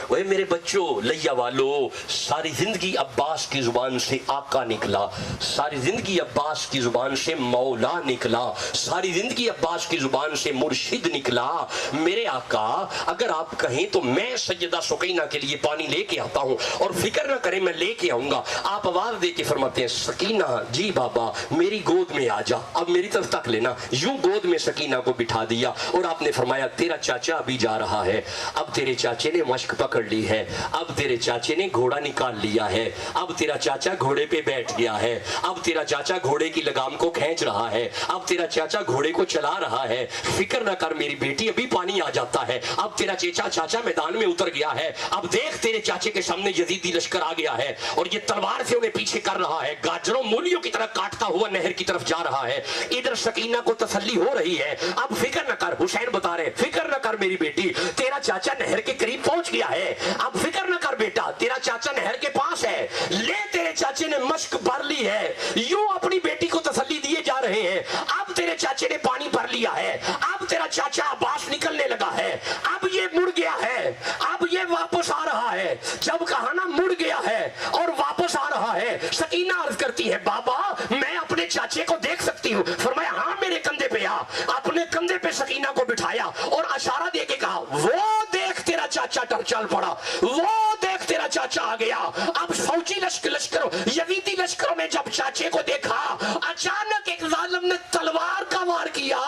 وہ میرے بچوں، لیا والو، ساری زندگی عباس کی زبان سے آقا نکلا، ساری زندگی عباس کی زبان سے مولا نکلا، ساری زندگی عباس کی زبان سے مرشد نکلا۔ میرے آقا اگر آپ کہیں تو میں سیدہ سکینہ کے لیے پانی لے کے آتا ہوں، اور فکر نہ کریں میں لے کے آؤں گا۔ آپ آواز دے کے فرماتے ہیں سکینہ جی بابا میری گود میں آ جا، اب میری طرف تک لینا۔ یوں گود میں سکینہ کو بٹھا دیا اور آپ نے فرمایا تیرا چاچا ابھی جا رہا ہے، اب تیرے چاچے نے مشک پکڑ لی ہے، اب تیرے چاچے نے گھوڑا نکال لیا ہے، اب تیرا چاچا گھوڑے پہ بیٹھ گیا ہے، اب تیرا چاچا گھوڑے کی لگام کو کھینچ رہا ہے، اب تیرا چاچا گھوڑے کو چلا رہا ہے، فکر نہ کر میری بیٹی ابھی پانی آ جاتا ہے۔ اب تیرا چاچا میدان میں اتر گیا ہے، اب دیکھ تیرے چاچے کے سامنے یزیدی لشکر آ گیا ہے اور یہ تلوار سے انہیں پیچھے کر رہا ہے، گاجروں مولیوں کی طرح کاٹتا ہوا نہر کی طرف جا رہا ہے۔ ادھر سکینہ کو تسلی ہو رہی ہے، اب فکر نہ کر، حسین بتا رہے فکر نہ کر میری بیٹی، تیرا چاچا نہر کے قریب پہنچ گیا ہے، اب فکر نہ کر بیٹا، تیرا چاچا نہر کے پاس ہے، لے تیرے چاچے نے مشک بھر لی ہے۔ یوں اپنی بیٹی کو تسلی دیے جا رہے ہیں۔ اب تیرے چاچے نے پانی بھر لیا ہے، اب تیرا چاچا عباس نکلنے لگا ہے، اب یہ مڑ گیا ہے، اب یہ واپس آ رہا ہے۔ جب کہا نا مڑ گیا ہے اور واپس آ رہا ہے، سکینہ عرض کرتی ہے بابا میں اپنے چاچے کو دیکھ سکتی ہوں؟ فرمایا ہاں میرے کندھے پہ آ۔ اپنے کندھے پہ سکینہ کو بٹھایا اور اشارہ دے کے کہا وہ دیکھ تیرا چاچا ڈر چل پڑا، وہ دیکھ تیرا چاچا آ گیا۔ اب فوجی لشکروں یزیدی لشکروں میں جب چاچے کو دیکھا، اچانک ایک ظالم نے تلوار کا وار کیا،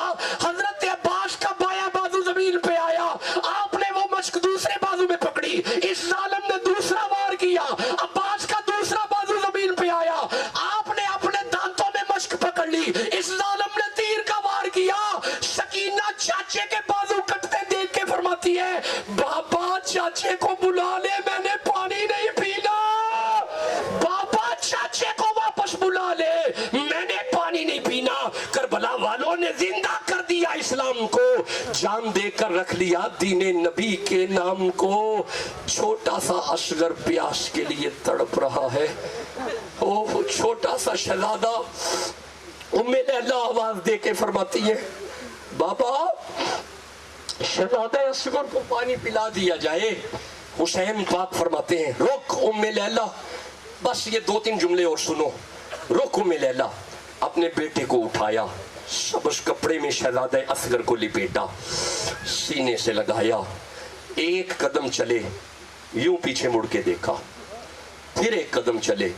حضرت عباس کا بایاں بازو زمین پہ آیا، آپ نے وہ مشک دوسرے بازو میں پکڑی، اس ظالم نے دوسرا وار کیا، عباس کا دوسرا بازو زمین پہ آیا، آپ نے اپنے دانتوں میں مشک پکڑ لی، اس ظالم نے تیر کا وار کیا۔ سکینہ چاچے کے بازو کٹتے دیکھ کے فرماتی ہے بابا چاچے کو بلا لے، میں نے پانی نہیں پینا، بابا چاچے کو واپس بلا لے، میں نے پانی نہیں پینا۔ کربلا والوں نے زندہ کر دیا اسلام کو، جان دے کر رکھ لیا دین نبی کے نام کو۔ چھوٹا سا اصغر پیاس کے لیے تڑپ رہا ہے، وہ چھوٹا سا شہزادہ ام لیلا آواز دے کے فرماتی ہے بابا شہزادہ اصغر کو پانی پلا دیا جائے۔ حسین پاک فرماتے ہیں رک ام لیلا، بس یہ 2-3 جملے اور سنو، رک ام لیلا۔ اپنے بیٹے کو اٹھایا، سبز کپڑے میں شہزادہ اصغر کو لپیٹا، سینے سے لگایا، ایک قدم چلے، یوں پیچھے مڑ کے دیکھا، پھر ایک قدم چلے،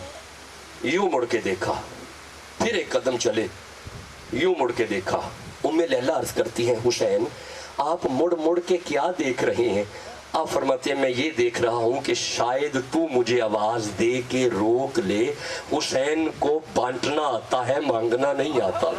یوں مڑ کے دیکھا، پھر ایک قدم چلے، یوں مڑ کے دیکھا۔ ام لیلا عرض کرتی ہیں حسین آپ مڑ مڑ کے کیا دیکھ رہے ہیں؟ آپ فرماتے ہیں میں یہ دیکھ رہا ہوں کہ شاید تو مجھے آواز دے کے روک لے۔ حسین کو بانٹنا آتا ہے، مانگنا نہیں آتا۔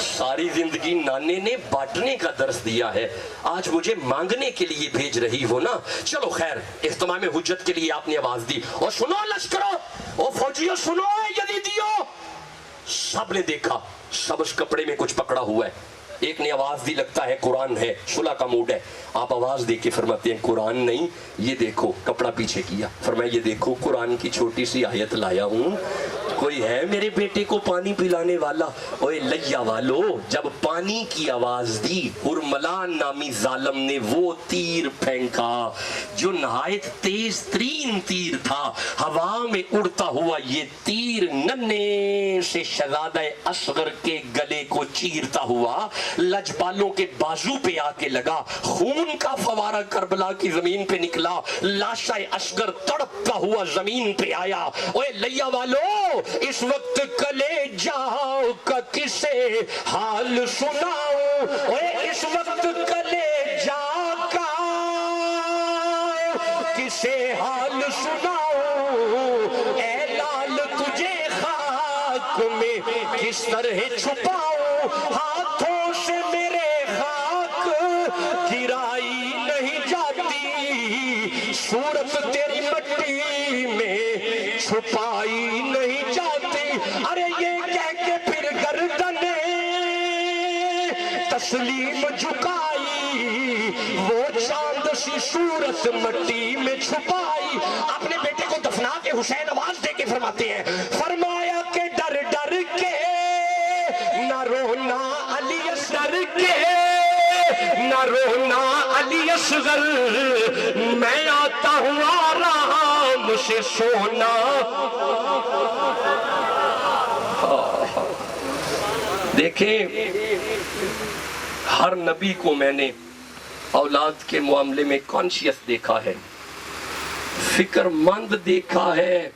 ساری زندگی نانے نے بانٹنے کا درس دیا ہے، آج مجھے مانگنے کے لیے بھیج رہی ہو نا۔ چلو خیر، اختتام حجت کے لیے آپ نے آواز دی، اور سنو لشکرو، او فوجیو سنو، یزیدیو، سب نے دیکھا سبز کپڑے میں کچھ پکڑا ہوا ہے۔ ایک نے آواز دی لگتا ہے قرآن ہے، صلح کا موڈ ہے۔ آپ آواز دے کے فرماتے ہیں قرآن نہیں، یہ دیکھو، کپڑا پیچھے کیا، فرمایا یہ دیکھو قرآن کی چھوٹی سی آیت لایا ہوں، کوئی ہے میرے بیٹے کو پانی پلانے والا؟ اوے لیا والو، جب پانی کی آواز دی، ہرملا نامی ظالم نے وہ تیر پھینکا جو نہایت تیز ترین تیر تھا، ہوا میں اڑتا ہوا یہ تیر ننھے سے شہزادہ اصغر کے گلے کو چیرتا ہوا لجپالوں کے بازو پہ آ کے لگا، خون کا فوارہ کربلا کی زمین پہ نکلا، لاشا اصغر تڑپتا ہوا زمین پہ آیا۔ اوے لیا والو، اس وقت کلے جاؤ کا کسے حال سناؤ، اوے اس وقت کلے جا کا کسے حال سناؤ، اے لال تجھے خاک میں کس طرح چھپاؤ، ہاتھوں سے میرے خاک گرائی نہیں جاتی، صورت تیری مٹی میں چھپائی نہیں جاتی۔ ارے یہ کہہ کے پھر گردن تسلیم جھکائی، وہ چاند سی صورت مٹی میں چھپائی۔ اپنے بیٹے کو دفنا کے حسین آواز دے کے فرماتے ہیں، فرمایا کہ ڈر ڈر کے رونا علی اصغر میں آتا ہوں آ رہا مجھے سونا. دیکھیں ہر نبی کو میں نے اولاد کے معاملے میں کانشیس دیکھا ہے, فکر مند دیکھا ہے.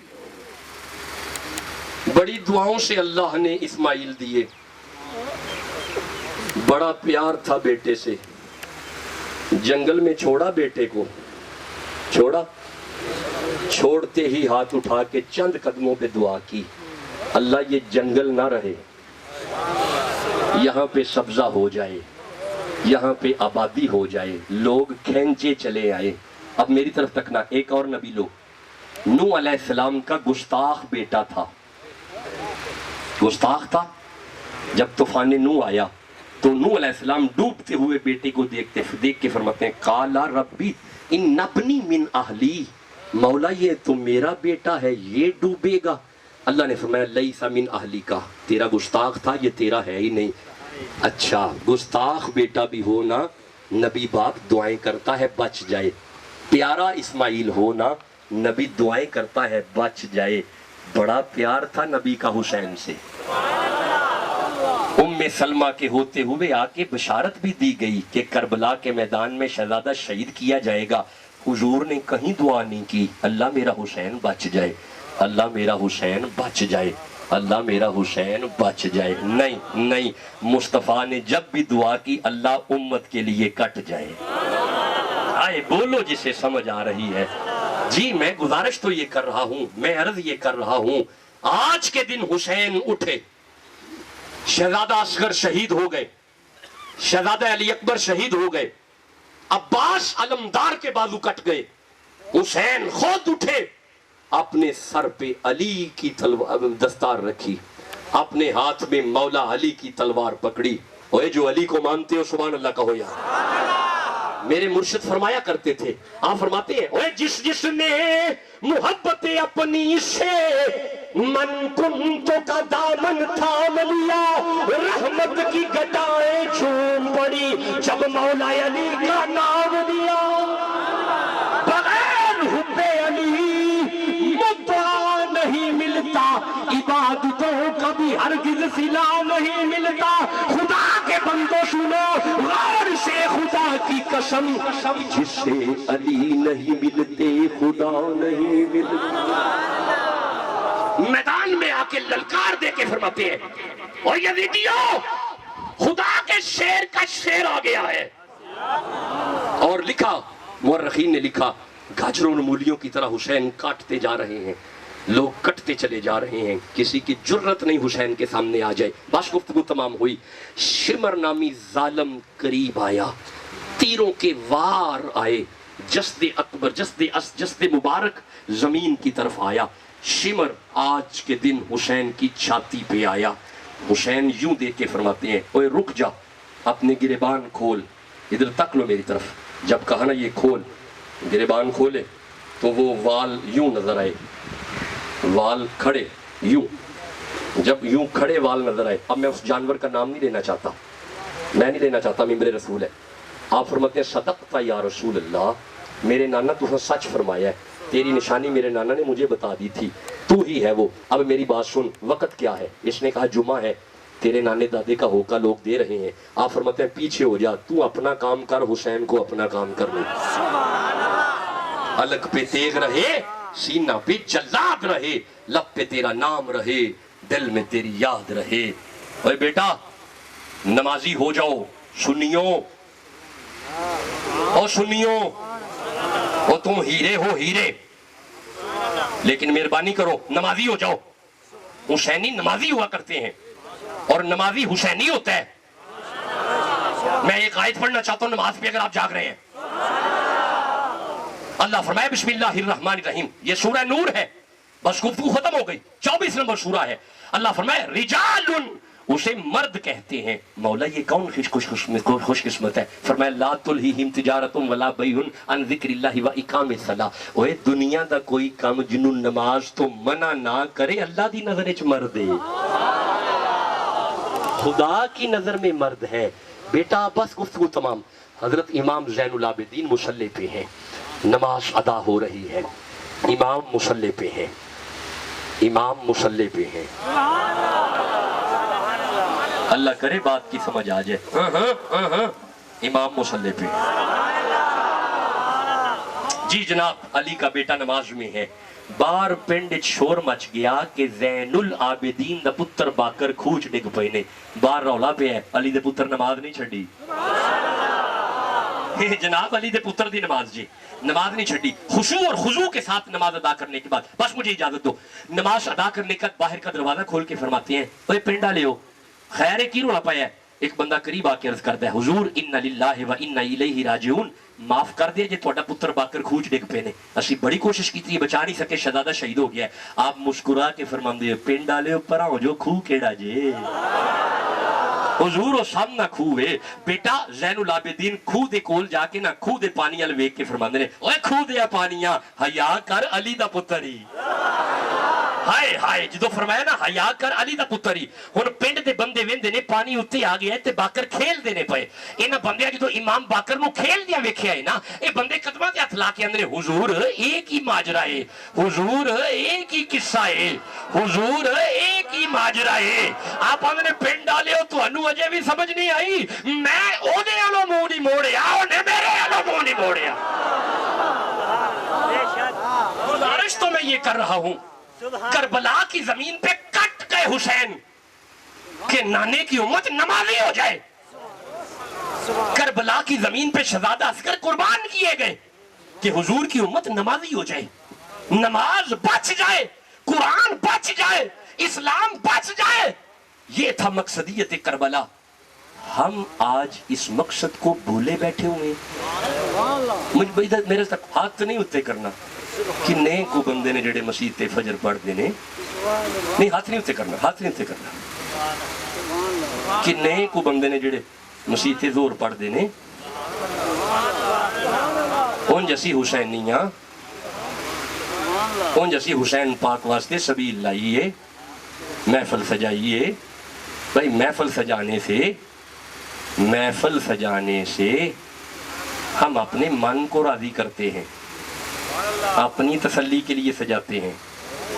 بڑی دعاؤں سے اللہ نے اسماعیل دیے, بڑا پیار تھا بیٹے سے, جنگل میں چھوڑا بیٹے کو, چھوڑا, چھوڑتے ہی ہاتھ اٹھا کے چند قدموں پہ دعا کی, اللہ یہ جنگل نہ رہے, یہاں پہ سبزہ ہو جائے, یہاں پہ آبادی ہو جائے, لوگ کھینچے چلے آئے. اب میری طرف تکنا, ایک اور نبی لو, نوح علیہ السلام کا گستاخ بیٹا تھا, گستاخ تھا. جب طوفان نوح آیا تو نوح علیہ السلام ڈوبتے ہوئے بیٹے کو دیکھ کے فرماتے ہیں قالا ربی ان ابنی من اہلی, مولا یہ تو میرا بیٹا ہے, یہ ڈوبے گا. اللہ نے فرمایا لیس من اہلی کا, تیرا گستاخ تھا, یہ تیرا ہے ہی نہیں. اچھا گستاخ بیٹا بھی ہونا, نبی باپ دعائیں کرتا ہے بچ جائے. پیارا اسماعیل ہونا, نبی دعائیں کرتا ہے بچ جائے. بڑا پیار تھا نبی کا حسین سے. ام سلمہ کے ہوتے ہوئے آ کے بشارت بھی دی گئی کہ کربلا کے میدان میں شہزادہ شہید کیا جائے گا. حضور نے کہیں دعا نہیں کی اللہ میرا حسین بچ جائے, اللہ میرا حسین بچ جائے, اللہ میرا حسین بچ جائے. نہیں نہیں, مصطفیٰ نے جب بھی دعا کی اللہ امت کے لیے کٹ جائے. آئے بولو جسے سمجھ آ رہی ہے. جی میں گزارش تو یہ کر رہا ہوں, میں عرض یہ کر رہا ہوں, آج کے دن حسین اٹھے, شہزادہ اصغر شہید ہو گئے, شہزادہ علی اکبر شہید ہو گئے, عباس علمدار کے بازو کٹ گئے, حسین خود اٹھے, اپنے سر پہ علی کی دستار رکھی, اپنے ہاتھ میں مولا علی کی تلوار پکڑی. اوے جو علی کو مانتے ہو سبحان اللہ کہو یار. میرے مرشد فرمایا کرتے تھے, آپ فرماتے ہیں اوے جس نے محبت اپنی سے من کنتو کا دامن تھام لیا, رحمت کی گدائیں جھوم پڑی جب مولا علی کا نام لیا. بغیر حب علی مدعا نہیں ملتا, عبادتوں کا بھی ہرگز صلہ نہیں ملتا. خدا کے بندو سنو غور سے, خدا کی قسم جس سے علی نہیں ملتے خدا نہیں ملتا. میدان میں آ کے للکار دے کے فرماتے ہیں اور یزیدیوں خدا کے شیر کا شیر آ گیا ہے. اور لکھا, مورخین نے لکھا, گاجروں اور مولیوں کی طرح حسین کاٹتے جا رہے ہیں, لوگ کٹتے چلے جا رہے ہیں, کسی کی جرت نہیں حسین کے سامنے آ جائے. باش گفتگو تمام ہوئی, شمر نامی ظالم قریب آیا, تیروں کے وار آئے, جسد اکبر جسد مبارک زمین کی طرف آیا. شمر آج کے دن حسین کی چھاتی پہ آیا. حسین یوں دیکھ کے فرماتے ہیں اوے رک جا, اپنے گریبان کھول, ادھر تک لو میری طرف. جب کہا نا یہ کھول, گریبان کھولے تو وہ وال یوں نظر آئے, وال کھڑے یوں. جب یوں کھڑے وال نظر آئے, اب میں اس جانور کا نام نہیں لینا چاہتا, میں نہیں لینا چاہتا, ممبر رسول ہے. آپ فرماتے ہیں صدقتا یا رسول اللہ, میرے نانا تو نے سچ فرمایا ہے, تیری نشانی میرے نانا نے مجھے بتا دی تھی, تو ہی ہے وہ. اب میری بات سن, وقت کیا ہے؟ اس نے کہا جمعہ ہے, تیرے نانے دادے کا ہوکا لوگ دے رہے ہیں. آپ فرماتے ہیں پیچھے ہو جا, تو اپنا کام کر, حسین کو اپنا کام کر لے. الگ پہ تیغ رہے, سینہ پہ جلاد رہے, لب پہ تیرا نام رہے, دل میں تیری یاد رہے. اے بیٹا نمازی ہو جاؤ, سنیوں او سنیوں, او تم ہیرے ہو ہیرے, لیکن مہربانی کرو نمازی ہو جاؤ. حسینی نمازی ہوا کرتے ہیں اور نمازی حسینی ہوتا ہے. میں ایک آیت پڑھنا چاہتا ہوں نماز پہ اگر آپ جاگ رہے ہیں. اللہ فرمائے بسم اللہ الرحمن الرحیم, یہ سورہ نور ہے, بس گفتگو ختم ہو گئی, 24 نمبر سورہ ہے. اللہ فرمائے رجال, اسے مرد کہتے ہیں. مولا یہ کون خوش قسمت ہے؟ فرمایا لا تلہیہم تجارت ولا بیع عن ذکر اللہ و اقام الصلاۃ. اوے دنیا دا کوئی کام جنوں نماز تو منع نہ کرے, اللہ دی نظر وچ مرد ہے, خدا کی نظر میں مرد ہے. بیٹا بس گفتگو تمام. حضرت امام زین العابدین مصلی پہ ہیں، نماز ادا ہو رہی ہے، امام مصلی پہ ہیں، امام مصلی پہ ہیں، اللہ کرے بات کی سمجھ آ جائے، امام مصلی پہ جی جناب علی کا بیٹا نماز میں ہے، بار پنڈ شور مچ گیا کہ زین العابدین دا پتر باکر کھوچ ڈگ پئے نے، بار رولا پہ ہے علی دے پتر نماز نہیں چھڑی، جناب علی دے پتر دی نماز جی نماز نہیں چھڑی، خشوع اور خضوع کے ساتھ نماز ادا کرنے کے بعد بس مجھے اجازت دو، نماز ادا کرنے کا باہر کا دروازہ کھول کے فرماتے ہیں اوے پنڈا لے ہو خیر ہے کی رولا پایا ہے؟ ایک بندہ قریب آ کے عرض کرتا ہے حضور انا للہ و انا الیہ راجعون، معاف کر دے جے تہاڈا پتر باکر کھوچ ڈگ پے نے، اسی بڑی کوشش کی بچا نہیں سکے، شہزادہ شہید ہو گیا ہے، آپ مسکرا کے فرماندے ہو پنڈ والے پرا ہو جو کھو کیڑا جے، حضور او سامنا کھو ہے بیٹا، زین العابدین کھو دے کول جا کے نہ کھو دے پانی ال ویکھ کے فرماندے نے اوے کھو دے پانیاں حیا کر علی دا پتر ہی، ہائے ہائے جدو فرمایا نا حیا کر علی دا پتر ہی، ہن پنڈ دے بندے ویندے نے پانی اُتے آ گیا تے باکر کھیل دینے پئے، انہاں بندیاں جدو امام باکر نو کھیل دیا ویکھیا ہے نا، اے بندے قدماں تے ہتھ لا کے اندر حضور ایک ہی ماجرا ہے، حضور ایک ہی قصہ ہے، حضور ایک ہی ماجرا ہے، آپ اندر پنڈ والے ہو تانوں اجے بھی سمجھ نہیں آئی، میں او دے والوں منہ نہیں موڑیا اونے میرے والوں منہ نہیں موڑیا، گزارش تو میں یہ کر رہا ہوں کربلا کی زمین پہ کٹ گئے حسین کہ نانے کی امت نمازی ہو جائے، کربلا کی زمین پہ شہزادہ عسکر قربان کیے گئے کہ حضور کی امت نمازی ہو جائے، نماز بچ جائے، قرآن بچ جائے، اسلام بچ جائے، یہ تھا مقصدیت کربلا، ہم آج اس مقصد کو بھولے بیٹھے ہوئے، مجھے میرے تک ہاتھ نہیں اٹھتے کرنا کنے کو بندے نے جڑے مسجد تے فجر پڑھ دینے، نہیں ہاتھ نہیں اٹھتے کرنا، ہاتھ نہیں اٹھتے کرنا، کنے کو بندے نے جڑے مسجد تے زور پڑھ دینے، ان جیسی حسینیاں، ان جیسی حسین پاک واسطے سبیل لائیے، محفل سجائیے، بھائی محفل سجانے سے ہم اپنے من کو راضی کرتے ہیں، اپنی تسلی کے لیے سجاتے ہیں،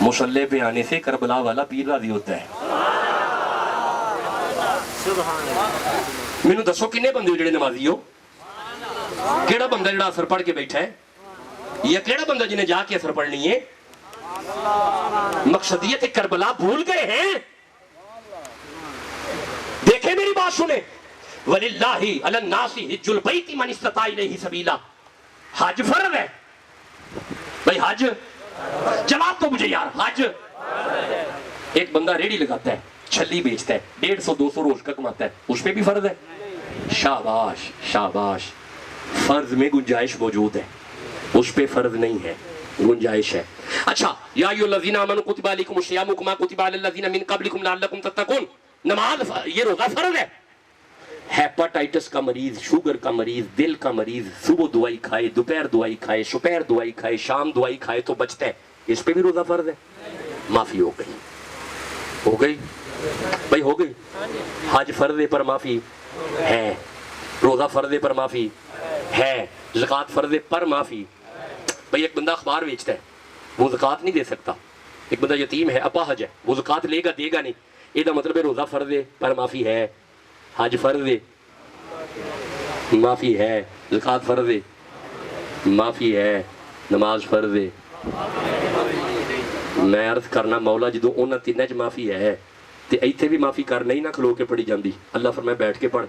مصلی پہ آنے سے کربلا والا پیر راضی ہوتا ہے، مینوں دسو کنے بندے ہو جڑے نمازی ہو، کیڑا بندہ جڑا اثر پڑھ کے بیٹھا ہے، یا کیڑا بندہ جنہیں جا کے اثر پڑھنی ہے، مقصدیت کربلا بھول گئے ہیں، دیکھیں میری بات سنیں، وَلِلَّهِ عَلَى النَّاسِ حِجُّ الْبَيْتِ مَنِ اسْتَطَاعَ إِلَيْهِ سَبِيلًا، حج فرض ہے بھائی، حج جواب تو مجھے یار، حج ایک بندہ ریڑی لگاتا ہے، چھلی بیچتا ہے، 150-200 روز کا کماتا ہے، اس پہ بھی فرض ہے، شاباش شاباش، فرض میں گنجائش موجود ہے، اس پہ فرض نہیں ہے، گنجائش ہے، اچھا یا ایھا الذین آمنوا کتب علیکم الصیام کما کتب علی الذین من قبلکم لعلکم تتقون، نماز یہ روزہ فرض ہے، ہیپاٹائٹس کا مریض، شوگر کا مریض، دل کا مریض صبح دوائی کھائے، دوپہر دوائی کھائے، شپہر دوائی کھائے، شام دوائی کھائے تو بچتا ہے، اس پہ بھی روزہ فرض ہے، معافی ہو گئی، ہو گئی بھائی، ہو گئی، حج فرض پر معافی ہے، روزہ فرض پر معافی ہے، زکوٰۃ فرض پر معافی، بھائی ایک بندہ اخبار بیچتا ہے وہ زکوٰۃ نہیں دے سکتا، ایک بندہ یتیم ہے اپاہج ہے وہ زکوٰۃ لے گا دے گا نہیں، یہ مطلب ہے روزہ فرض پر معافی ہے، حج فرض معافی ہے، زکوٰۃ فرض معافی ہے، نماز فرض، میں عرض کرنا مولا جدو انہاں تینوں چ معافی ہے تے ایتھے بھی معافی کرنا ہی نہ کھلو کے پڑھی جاندی، اللہ فرمائے بیٹھ کے پڑھ،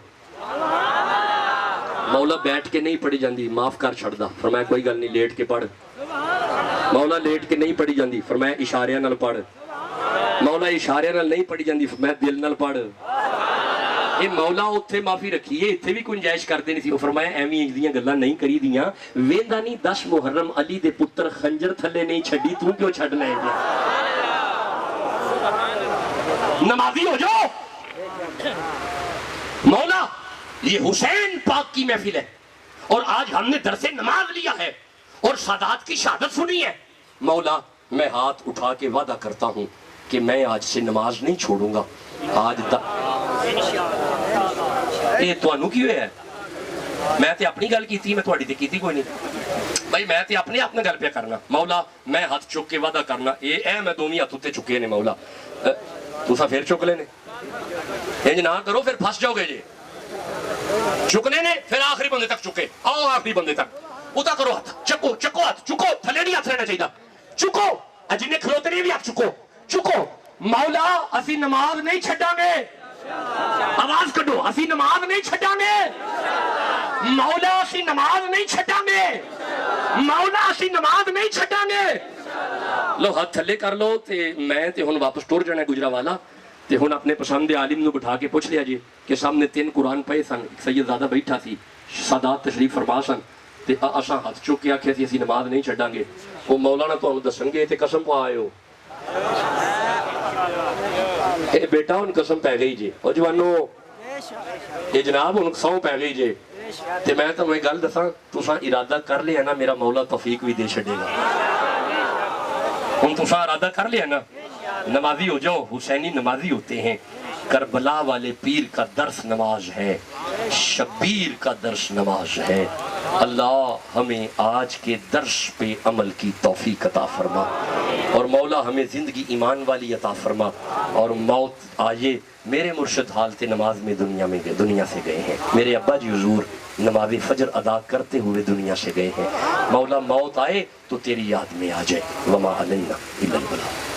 مولا بیٹھ کے نہیں پڑھی جاندی، معاف کر چھڑدا، فرمایا کوئی گل نہیں لیٹ کے پڑھ، مولا لیٹ کے نہیں پڑھی جاندی، فرمایا اشاریاں نال پڑھ، مولا اشاریاں نال نہیں پڑھی جاندی، فرمایا دل نال پڑھ، یہ مولا اتھے معافی رکھیے، اتھے بھی گنجائش کرتے نہیں سی، وہ فرمایا ایویں انج دیاں گلاں نہیں کری دیاں، ویندا نہیں 10 محرم علی دے پتر خنجر تھلے نہیں چھڈی، تو کیوں چھڈ لے گا، نمازی ہو جاؤ، مولا یہ حسین پاک کی محفل ہے اور آج ہم نے درس نماز لیا ہے اور سادات کی شہادت سنی ہے، مولا میں ہاتھ اٹھا کے وعدہ کرتا ہوں کہ میں آج سے نماز نہیں چھوڑوں گا، آج یہ تو انو کی ہوئے ہے میں تے اپنی گل کیتی میں تہاڈی تے کیتی کوئی نہیں بھائی میں تے اپنے آپ گل پہ کرنا مولا میں ہاتھ چک کے وعدہ کرنا اے میں دوویں ہاتھ تے چکے نے مولا تساں پھر چک لینے انج نہ کرو پھر پھس جاؤ گے جی چکنے نے پھر آخری بندے تک چکے آؤ آخری بندے تک ادا کرو ہاتھ چکو چکو ہاتھ چکو تھلے نہیں ہاتھ رہنا چاہیے چکو جنہیں کھلوتے نہیں بھی ہاتھ چکو چکو مولا اسی نماز نہیں چھڈاں گے آواز کڈو اسی نماز نہیں چھڈاں گے مولا اسی نماز نہیں چھڈاں گے مولا اسی نماز نہیں چھڈاں گے لو ہاتھ تھلے کر لو تے میں تے ہن واپس ٹر جانا گجرا والا تے ہن اپنے پسند عالم نو بٹھا کے پوچھ لیا جی کہ سامنے 3 قرآن پڑھے سن سید زادہ بیٹھا سی سادات تشریف فرما سن تے اساں ہاتھ چک کے آکھیا سی اسی نماز نہیں چھڈاں گے وہ مولانا تانوں دسن گے تے قسم پا آئے ہو اے بیٹا ہن قسم پہ گئی جی او جوانو اے جناب ہن سو پہ گئی جی تے میں تانوں ایک گل دساں تساں ارادہ کر لیا نا میرا مولا توفیق بھی دے چھڈے گا ہن تساں ارادہ کر لیا نا نمازی ہو جاؤ حسینی نمازی ہوتے ہیں کربلا والے پیر کا درس نماز ہے شبیر کا درس نماز ہے اللہ ہمیں آج کے درس پہ عمل کی توفیق عطا فرما اور مولا ہمیں زندگی ایمان والی عطا فرما اور موت آئے میرے مرشد حالت نماز میں دنیا سے گئے ہیں میرے ابا جی حضور نماز فجر ادا کرتے ہوئے دنیا سے گئے ہیں مولا موت آئے تو تیری یاد میں آ جائے وما علینا الا البلاغ